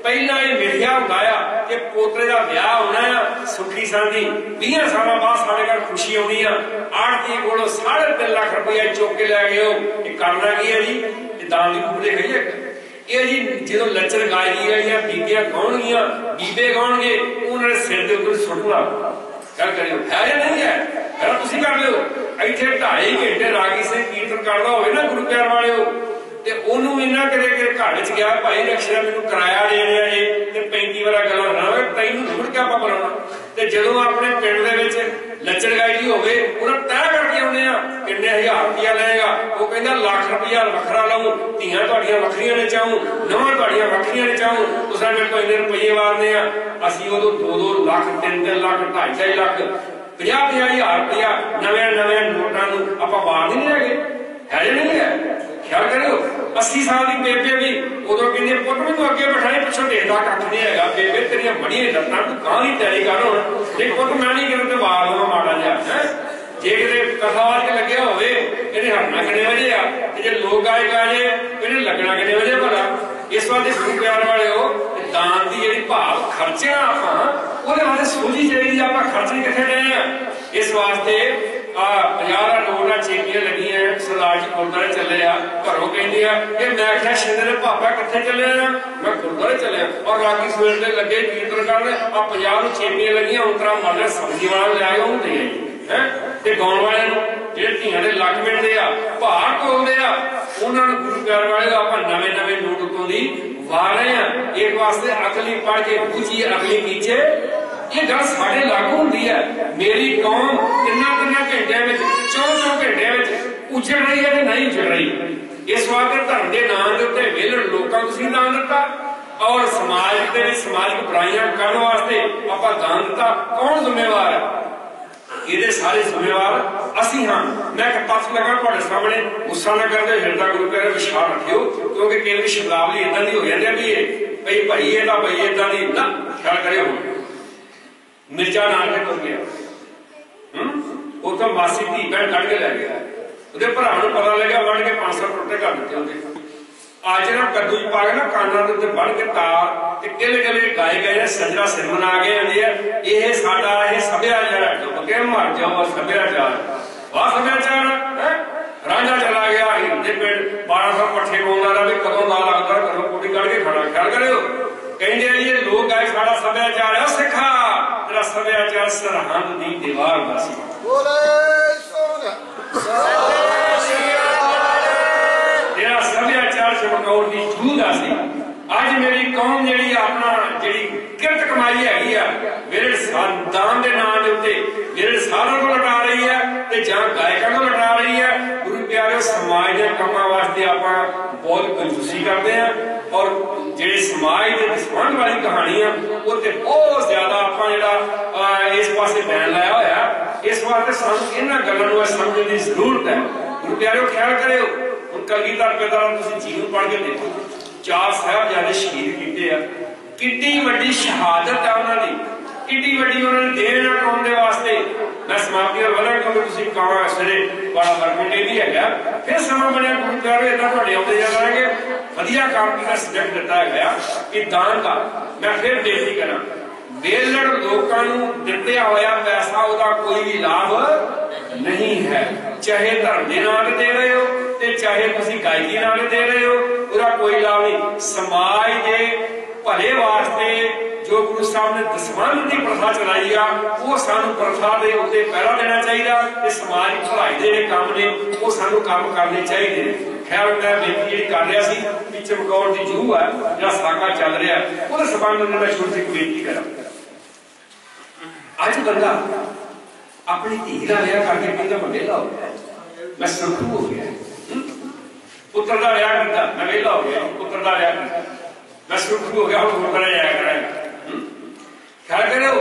पहला ये लिखिया हुंदा आ कि पोतरे दा विआह होना आ, सुखी सांदी 20 साल बाद साडे घर खुशी आउणी आ। आड़ती कोलों 3.5 लाख रुपया चुक के लै गए हो। ये करना की है जी? ये दान दी रूपरेखा है। ये जी जो लचर गायकी है या बीबियां गाउणगियां, बीबे गाउणगे, उन्होंने सिर के ऊपर सुटना। क्या करियो, है या नहीं है? है तुसीं कर लियो। इत्थे 2.5 घंटे रागी सिंह कीर्तन करदा होवे ना गुरु प्यार वालिओ, ते ओनू इन्ना करे कि घर विच गया भाई रक्षा मैनूं किराया दे रहा जे ते 35 वाला गल्लां ना होवे, तैनूं मुड़ के आपां बुलाउणा। ते जदों अपने पिंड दे विच लचर गायकी होवे, उन्हां तय करके आउंदे आ किन्ने 1000 रुपया लएगा। वो कहंदा लाख रुपया वखरा लाऊं, धीआं तुहाडीआं वखरीआं ने चाहूं, नवां तुहाडीआं वखरीआं ने चाहूं, तुसां मेरे कोल इन्ने रुपये वारने आ। असीं उदों 2-2 लाख 3-3 लाख 2.5 लाख 50-50 हज़ार रुपया नवे नोटां नूं आपां वार नहीं लगे। है या नहीं है? ख्याल करियो, 80 साल की बेबे भी उदों कहंदी पुत्त मैनूं अगे बिठाई, पिछों देखदा कख नहीं हैगा। बेबे तेरियां बड़ियां लत्तां, तूं कां दी तैयारी कर। हुण नहीं पुत्त मैं नहीं करन ते वार लवां माड़ा जिहा है। जे किते कथावाच के लग्या होवे, इहने हरना किन्ने वजे आ, ते जे लोक गायक आ जे इहने लगना किन्ने वजे भला। इस वास्ते गुरु प्यार वाले हो, दान की जिहड़ी भाव खर्चना आपां ਉਹਦੇ ਵਾਸਤੇ ਸੋਝੀ ਚਾਹੀਦੀ। ਆਪਾਂ ਖਰਚਣੇ ਕਿੱਥੇ ਰਹੇ ਆ? ਇਸ ਵਾਸਤੇ ਆ 50 ਦਾ ਨੋਟ ਨਾਲ ਚੇਪੀਆਂ ਲੱਗੀਆਂ। ਸਰਦਾਰ ਜੀ ਗੁਰਦੁਆਰੇ ਚੱਲੇ ਆ, ਘਰੋਂ ਕਹਿੰਦੇ ਆ ਕਿ ਮੈਂ ਆਖਿਆ ਸ਼ਿੰਦੇ ਨੇ ਭਾਪਾ ਕਿੱਥੇ ਚੱਲੇ ਆ? ਮੈਂ ਗੁਰਦੁਆਰੇ ਚੱਲਿਆ। ਔਰ ਰਾਗੀ ਸਵੇਰ ਦੇ ਲੱਗੇ ਕੀਰਤਨ ਕਰਨ, ਆ 50 ਨੂੰ ਚੇਪੀਆਂ ਲੱਗੀਆਂ, ਉਂਤਰਾ ਮਰਦਾ ਸਬਜ਼ੀ ਵਾਲਾ ਲੈ ਆਇਆ, ਉਹਨੂੰ ਦੇ ਆਈ ਹੈ। ਤੇ ਗਾਉਣ ਵਾਲਿਆਂ ਨੂੰ ਜਿਹੜੇ ਧੀਆਂ ਦੇ ਲੱਕ ਮਿਲਦੇ ਆ, ਭਾਰ ਤੋਲਦੇ ਆ, ਉਹਨਾਂ ਨੂੰ ਗੁਰੂ ਪਿਆਰ ਵਾਲੇ ਆਪਾਂ ਨਵੇਂ ਨੋਟ ਉੱਤੋਂ ਦੀ ਵਾਰ ਰਹੇ ਆ। ਇਸ ਵਾਸਤੇ ਅਕਲੀ ਪੜ੍ਹ ਕੇ ਬੁਝੀ ਅਕਲੀ ਨੀਚੇ। ये गल साडे लागू हुंदी है। मेरी कौम 3 घंटिया 4 घंटिया उजड़ रही है, नहीं उजड़ रही। इस वास्ते धर्म के नाम के उत्ते विहलड़ लोकां नूं तुसीं दान दिता और समाज के समाजिक बुराइयां करने वास्ते आपां दान दिता। कौन जिम्मेवार है? ये सारे जिम्मेवार असी हाँ। मैं एक तत्थ लगा तुहाडे सामने, गुस्सा ना करदे, हिरदा गुरु प्यारे विश्वास रखियो, क्योंकि कई बार शब्दावली इदां दी हो जाती है भी भाई भाई इहदा भाई इदां दी ना। ख्याल करियो मिर्जा नाल के तुर गया, वो तो मासी धी भैन कढ़ के लै गया, ਉਹਦੇ ਭਰਾ ਨੂੰ पता लग्या वढ़ के 500 टोटे कर दिते ਉਹਦੇ। ਅੱਜ ना कद्दू च पा के ना कानां दे उत्ते वढ़ के तार ते किले किले गाए गए सजरा सिरमन आ गए आंदे आ ये साडा ये सभ्याचार है। तो के मर जाओ सभ्याचार, वाह सभ्याचार है। रांझा चला गया हिंदे पिंड 1200 पट्ठे पाउंदा दा भी कदों दा लगदा कदों कोटी कढ़ के खड़ा। ख्याल करियो कहंदे ये लोग आए साडा सभ्याचार है। सिखा तेरा सभ्याचार सरहद दी दीवार दा सी। बोले सोना तेरा सभ्याचार चमकौर दी जूह दा सी। अज मेरी कौम जिहड़ी अपना जिहड़ी किरत कमाई हैगी आ मेरे दान के नाम के उत्ते मेरे सारों को लटा रही है ते जां गायकों को लटा रही है। गुरु प्यारे समाज के कामों वास्ते आपां बहुत कंजूसी करते हैं और जिहड़े समाज के दसवंध वाली कहानी है उत्ते बहुत ज्यादा आपां जिहड़ा इस पासे बैन लाया होया। इस वास्ते सानूं इन्हां गल्लां नूं समझण दी जरूरत है। गुरु प्यारे ख्याल करियो हुण कलगीधर पिता तुसीं जीवन पढ़ के देखो, 4 साहिबजादे शहीद किए हैं, कितनी वड्डी शहादत है उन्होंने, कितनी वड्डी उन्होंने देन है कौम के वास्ते। मैं समाप्ति वाला क्योंकि तुसीं कहा इस वे बड़ा वर्कटे भी है। फिर समा बनया गुरु प्यारे इदा तुहाडे आउंदे जावांगे वधिया काम कीता सब्जैक्ट दिता है कि दान का। मैं फिर बेनती करा बेलड़ लोकां नूं दित्या होया पैसा उहदा कोई भी लाभ नहीं है, चाहे धर्म के नाम दे रहे हो ते चाहे तुसीं गायकी नाम दे रहे हो, उहदा कोई लाभ नहीं। समाज के भले वास्ते जो गुरु साहब ने दसवंध की प्रथा चलाई आ वो सानू प्रथा के उत्ते पहरा देना चाहिए। समाज की भलाई के जिहड़े काम ने वो सानू काम करने चाहिए। खैर मैं बेनती जी कर रहा सी कि चमकौर की जूह है जिहड़ा साका चल रहा है उहदे संबंध में मैं छोटी सी बेनती करा। अज बंदा अपनी धी का विआह करके कहता मैं वेला हो गया, मैं सुरखू हो गया, पुत्र का विआह किया मैं वेला हो गया, पुत्र का विआह किया मैं सुरखू हो गया, हम गुरुद्वारे जाया करांगे। ख्याल करो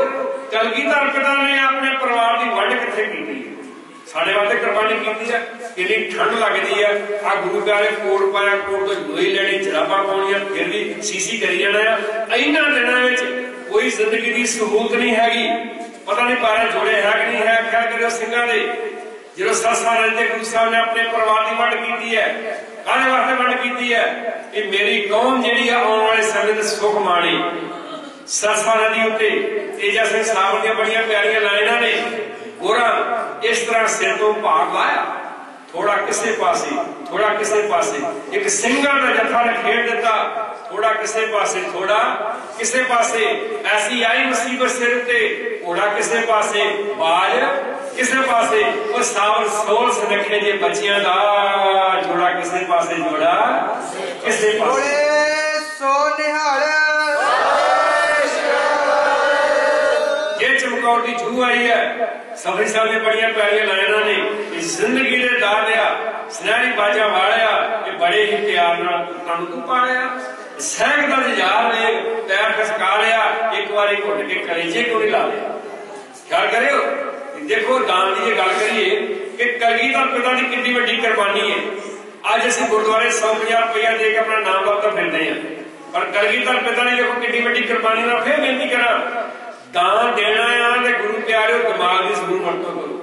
कलगीधर पिता ने अपने परिवार की वंड कित्थे कीती है, साडे वास्ते कुर्बानी की है। इन्नी ठंड लगती है आ गुरु प्यारे कोट पाया, कोट तो लोई लैनी, जराबा पाउणियां, फिर भी सीसी करी जाना है। इन्हां दिनां विच कोई जिंदगी की सहूलत नहीं हैगी, पता नहीं बारे जोड़े है कि नहीं है। ख्याल करो सिंघां दे जो 7 साल रहते गुरु साहब ने अपने परिवार की वंड की है, काहदे वास्ते वंड की है कि मेरी कौम जिहड़ी आने वाले समय में सुख माणे। 7 साल दी उत्ते तेजा सिंह साहब दी बड़ियां प्यारियां लाइनां ने, गोरा इस तरह सिर तो भाग लाया, थोड़ा किसे पासे थोड़ा किसे पासे, एक सिंघां दा जत्था ने खेड़ दिता, थोड़ा किसे पासे थोड़ा किसे पासे, ऐसी आई मुसीबत सिर ते घोड़ा किसे पासे बाज किसे पासे, और सावर सोल सनखे जे बच्चियां दा जोड़ा किसे पासे जोड़ा किसे पासे। सो निहाल ये चमकौर की जूह आई है। सभी साल बड़िया प्यारियां लाइनां ने जिंदगी दे दारिया सुनहरी बाजा वालिया कि बड़े ही प्यार नाल पुत्तां नूं तूं पालिया, सैकड़ों हजार ने पैर खसका लिया, एक बार घुट के कलेजे को नहीं ला लिया। ख्याल करियो देखो दान की गल करिए कि कलगीधर पिता की कितनी वड्डी कुर्बानी है। अज असीं गुरुद्वारे 100-50 रुपया दे के अपना नाम लाता फिरते हैं, पर कलगीधर पिता ने देखो कितनी वड्डी कुर्बानी ना। फिर बेनती करा दान देना है तो गुरु प्यारे दिमाग की जरूर वरतों करो।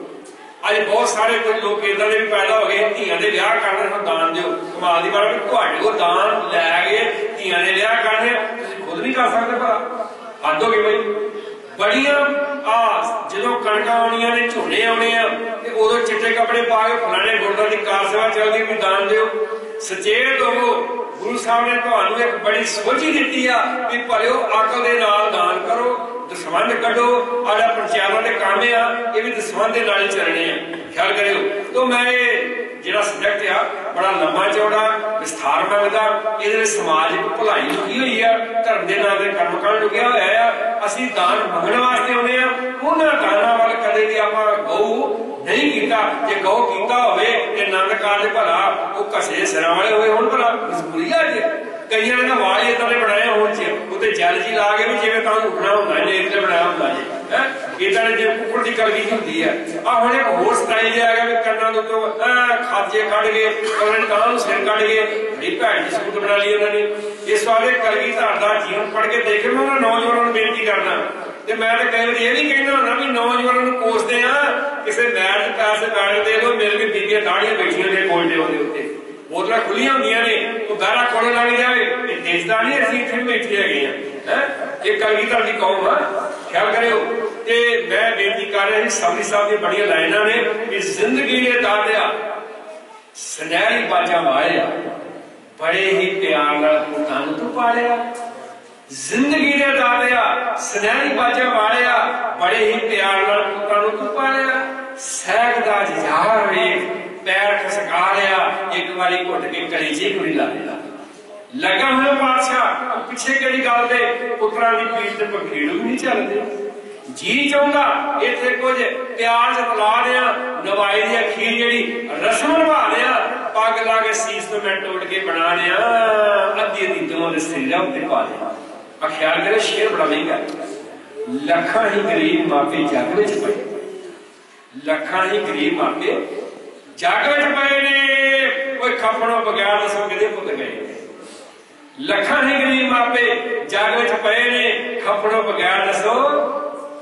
अज बहुत सारे कुछ लोग इदा के भी पैदा हो गए, धियां दे विआह करने को दान दो, कमाल की बात तुहाडे को दान लै गए धियां दे विआह करने तुसीं खुद नहीं कर सकते, भला हद हो गई भाई। बड़ियां जो कणक आनिया ने झोने आने उदों चिट्टे कपड़े पा के फलाने गुरुद्वारे की कार सेवा चलती भी दान दो। सचेत हो गुरु साहब ने तुहानू एक बड़ी सोची दी है कि भलियो अकल दे नाल दान करो, दसवंध कढो, आड़ा पंचायत के काम आ ये भी दसवंध के नाल ही चलने हैं। ख्याल करियो। तो मैं जिहड़ा सब्जैक्ट आ बड़ा लंबा चौड़ा विस्तार मंगता। ये समाजिक भलाई लुकी हुई है, धर्म के नाम से कर्मकांड लुकिया हुआ है। असी दान मंगने वास्ते आने उन्होंने दाना वाल कदे भी आप गऊ नहीं किया। जे गऊ किया होवे ते नंद कारज भला वो घसे सिर वाले होए होण भला मजबूरी है। जे कई ने वाल इदां दे बनाए होण उत्ते जल जी ला के भी जिवें तां उठना हुंदा है नेक ते बनाया हुंदा जी है इदां जे कुक्कड़ दी कलगी हुंदी है। आ हुण एक होर स्टाइल आ गया भी कन्नां दे उत्तों खाजे कढ के और तां सिर कढ के बड़ी भैड़ दी सूरत बना ली उन्होंने। इस वाले कलगीधर दा जीवन पढ़ के देखे मैं उन्होंने नौजवानों को बेनती करना ते मैं तो कई बार ये भी कहना होना भी नौजवानों को कोसते किसी मैच पैसे बैठ दे दो मेरे भी बीबियां दाड़ियां बैठियां ने कोल्डे होंदे उत्ते बोतलां खुलियां होंदियां ने तो गारा खोलण लग जाए देखदा नहीं असीं इत्थे बैठे हैगे हैं। ये कलगीधर दी कौम आ ख्याल करियो। ते मैं बेनती कर रहा सबरी साहब दी बड़ियां लाइनां ने कि जिंदगी ने दादिया सुनहरी बाजा मारिया बड़े ही प्यार नाल पुत्तां नूं तूं पालिया। जिंदगी ने दादिया सुनहरी बाजा मारिया बड़े ही प्यार नाल पुत्तां नूं तूं पालिया। सहकदा जुझार वेख पैर खसका लिया एक बारी घुट के कलेजे को ला लिया। लगा हुआ बादशाह पिछे केड़ी गल दे पुत्रां दी पीठ ते पखेड़ू भी नहीं चलदे। जी चाहता इत्थे कुछ प्यार जतला दिया नवाई दी अखीर जेड़ी रस्म निभा दिया पग ला के सीस तो मैं टोट के बना दिया अद्धी अद्धी दोवां दे सिर उत्ते पा दिया। ख्याल करे शेर बड़ा महंगा लखां ही गरीब मापे जग विच पए लखां ही गरीब मापे जग विच पए ने कोई खपणों बगैर दसो किदे पुत गए। लखां ही गरीब मापे जग विच पए ने खपणों बगैर दसो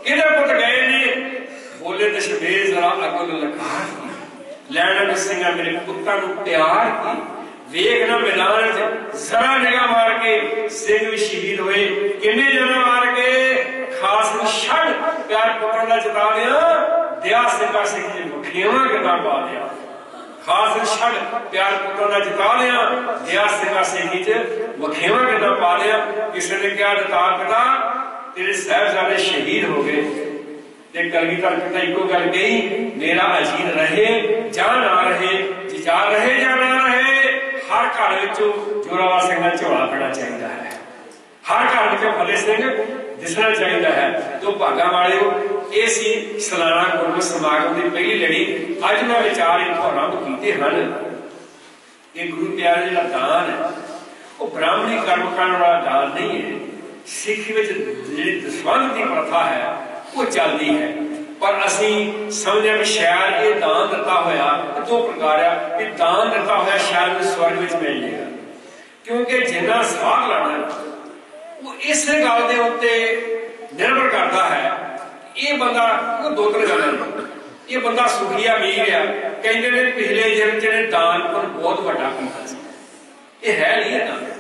किधर पुत गए ने। बोले तो शबेज जरा अकल लखार की लैंड सिंह मेरे पुत्तां नूं प्यार की वेखना मैदान जरा निगाह मार के सिंह भी शहीद हुए किन्ने जने मार के खास छड़ प्यार पुत्तां दा जता दिया दया सिंह सिंह जी मुखियां कितां पा दिया। खास छड़ प्यार पुत्तां दा जता दिया दया सिंह सिंह जी मुखियां कितां पा दिया। किसी ने क्या जता पिता तेरे साहबजादे शहीद हो गए ते कलगीधर पिता इको गल कही मेरा अजीत रहे जा ना रहे जा रहे जा ना रहे हर घर विचों जोरावर सिंह दा झोला पैना चाहिए है। हर घर विचों फतेह सिंह दिसना चाहिए है। तो भागा वालिओ ये सी सालाना गुरमत समागम की पहली लड़ी। अज मैं विचार इत्थों आरंभ कीते हन। ये गुरु प्यारे जिहड़ा दान है वो ब्राह्मणी कर्म करने वाला दान नहीं है। सिक्खी में जिहड़ी दसवंध की प्रथा है वो चलती है पर असी समझे भी शायद ये दान दिता होया दो प्रकार है कि दान दिता होया शायद स्वर्ग में मिल जाएगा क्योंकि जिन्ना साह लाना वो इस गल के उत्ते निर्भर करता है। ये बंदा वो दो तरह गल ये बंदा सुखी अमीर है कहते ने पिछले जन्म च दान पुन बहुत बड़ा किया ये है नहीं दान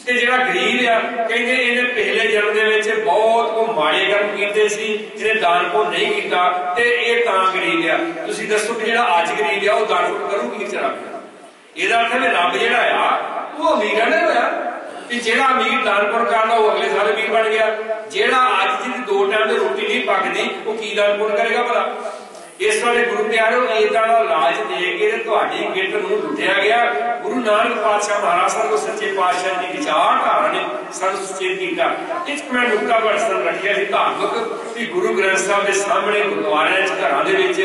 ते जिहड़ा गरीब है कहते इन्हें पिछले जन्म के बहुत को माड़े कर्म किए जिन्हें दान पुन नहीं किया ते ये तां गरीब है। तुसीं दसो कि जिहड़ा अज गरीब है वो दान पुन करू की रब ये अर्थ है रब जिहड़ा आ वो अमीर नहीं होया कि जिहड़ा अमीर दान पुन करदा वो अगले साल अमीर बन गया। जिहड़ा अज जिहदी दो टाइम की रोटी नहीं पकदी वो की दान पुन करेगा भला। इस वाले गुरु प्यारो इदां दा लालच दे के तुहाडी गिरत नूं लुटिया गया। गुरु नानक पातशाह महाराज सानू सच्चे पातशाह की विचारधारा ने सानू सचेत किया। इस मैं नुक्ता बरसन रखिया सी धार्मिक कि गुरु ग्रंथ साहब के सामने गुरुद्वारे घरां दे विच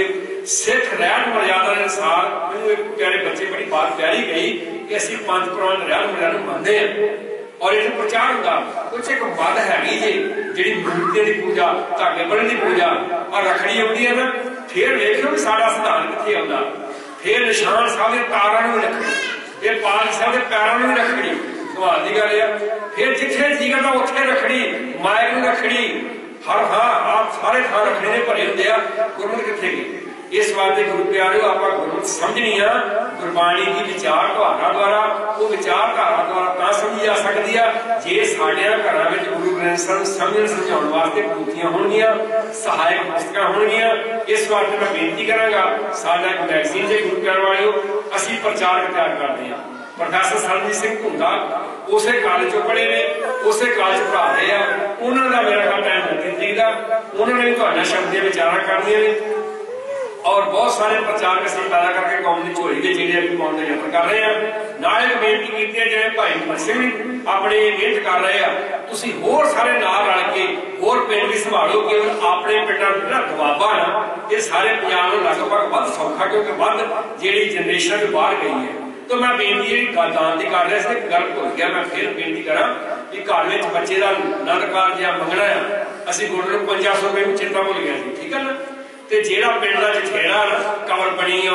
सिख रहत मर्यादा अनुसार मैनूं एक प्यारे बच्चे बड़ी बात प्यारी गई कि असीं पंज पुराण रहत मर्यादा नूं मनदे हां और ये प्रचार होगा कुछ एक मद हैगी जी जी मूर्तियों की पूजा धागे बड़े की पूजा और रखड़ी आती है ना फिर देखो भी सारा सिद्धांत कितने आता फिर निशान साहब के तारों में रखड़ी फिर पाल साहब के पैरों में रखड़ी सवाल की गल है। फिर जिथे जी करता उत्थे रखड़ी मायक में रखड़ी हर आप सारे थां रखड़ी ने भरे होंगे गुरमत कितने गई। इस वास्ते गुरु प्यारे आप गुरमत समझनी है गुरबाणी की विचारधारा द्वारा वो विचारधारा द्वारा तां समझी जा सकती है जे साडियां घरां विच गुरु ग्रंथ साहिब समझण समझाउण वास्ते पोथियां होणगीਆਂ सहायक पुस्तकां होणगीਆਂ। इस वास्ते मैं बेनती करांगा साडा एक मैगजीन जे गुरु प्यारे वालिओ असीं प्रचारक तैयार करदे हां। प्रोफैसर सरजीत सिंह धुंदा उसे कॉलेज चों पढ़े ने उसे कॉलेज पढ़ा रहे हैं उन्होंने मेरा टाइम 29 तरीक का उन्होंने भी तुहाडे शब्द दी विचारां करनियां ने और बहुत सारे प्रचारक असीं पैदा करके कौम की झोली के चेड़े अभी पाने का यत्न कर रहे हैं। नाल एक बेनती की है जिवें भाई भगत सिंह भी अपने मेहनत कर रहे हैं, तुसीं होर सारे नाल रल के होर पिंड भी संभालो कि अपने पिंडां दा जिहड़ा दबाबा ना ये सारे पंजाब नूं लगभग वध सौखा, क्योंकि वध जिहड़ी जनरेशन भी बाहर गई है। तो मैं बेनती जी दान की कर रहा था, गल भुल गया, मैं फिर बेनती करा कि घर में बच्चे का नंद कारज मंगना है, असं गुरु 5500 रुपये में चेता भुल गया जी, ठीक है ना। तो जेड़ा पिंड का जठेरा ना कवर बनी है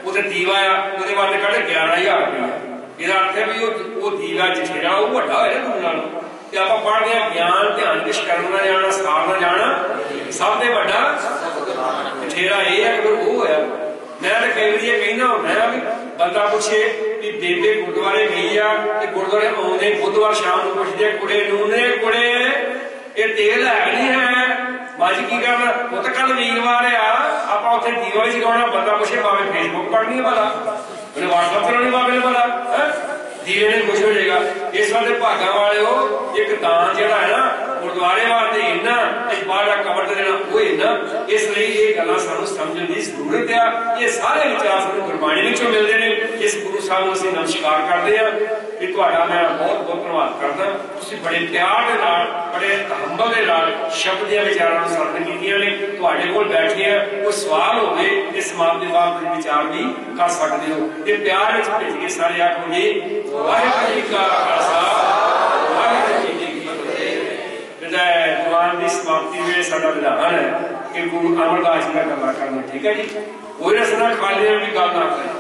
उत्थे दीवा आ वो वास्ते कढ़ 11,000 रुपया। इसका अर्थ है भी वो दीवा जठेरा वो वड्डा होया गुरु नालों। ते आपां पढ़दे हां ज्ञान ध्यान किश करन ना जाना सार ना जाना सब ते वड्डा जठेरा ये है कि वो होया। मैं तो कई बार कहना होंदा भी बंदा पूछे भी बेबे गुरुद्वारे गई आ ते गुरुद्वारे आउंदे बुधवार शाम को पुछदे कुड़े नूने कुड़े ये तेल है नहीं है मां जी की करना वो तो कल वीरवार आ आप उत्थे दीवा भी जगाउणा। बंदा पूछे बाबे फेसबुक पढ़नी है भला मैंने व्हाट्सएप चलानी बाबे ने भला दीवे ने खुश हो जाएगा। इस वास्ते भागा वाले हो एक दान जिहड़ा है ना गुरुद्वारे वास्ते इन्ना बाड़ा कवर देना वो इन्ना, इसलिए ये गल्लां सानूं समझण दी जरूरत है। ये सारे विचार सानूं गुरबाणी विचों मिलदे ने। इस गुरु साहब नूं असीं नमस्कार करदे हां कि तुहाडा मैं बहुत बहुत धन्नवाद करदा। तुसीं बड़े प्यार दे नाल बड़े हंबल दे नाल शब्द दे विचारां नूं सरल कीतियां ने। तुहाडे कोल बैठे आ कोई सवाल होवे ते समाप्ति बाद विचार भी कर सकदे हो। ते प्यार विच भेज के सारे आखो जी वाहिगुरू जी का खालसा वाहिगुरू जी की फतेह। दुआन की समाप्ति में साडा विधान है कि गुरु अमरदास जी का गल्ला करना, ठीक है जी। कोई रसना खाली भी गल ना करें।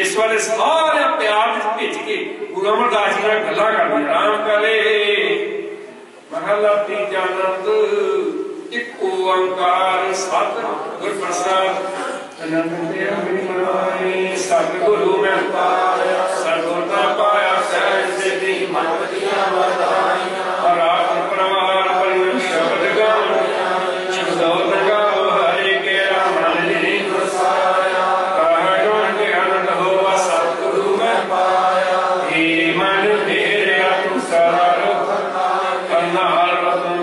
इस वाले सारे प्यार भेज के गुरु अमरदास जी का गल्ला करनी। राम कले महला तीजा नंद एक ओंकार सतगुर प्रसाद सतगुरु मैं पाया सतगुर का पाया सहज सिद्धि मनवतियां वरदाइयां रात परवार पर शब्द गाओ शब्दों गाओ हरि के मन जिनि गुरसाया कहो के आनंद होवा सतगुरु मैं पाया हे मन मेरे तू सारो करना हर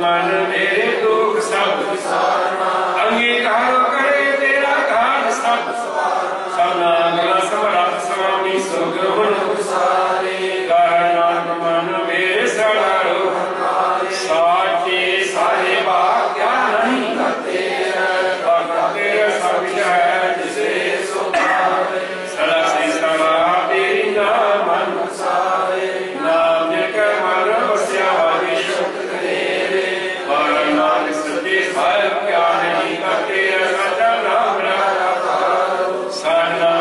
मन मेरे दुख सब विसारना अंगीकार करे तेरा घाट सब सबना गला समरथ स्वामी सुगुण सारे कहना मन मेरे सड़ारो साचे सारे बात क्या नहीं करते करते सब है जिसे सदा से सदा तेरी नाम अनुसारे नाम लेकर मन बस्या विश्व तेरे और नाम सत्य सार क्या नहीं करते सदा नाम रखा साधना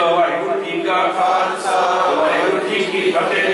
वाहिगुरू जी का खालसा वाहिगुरू जी की फतेह।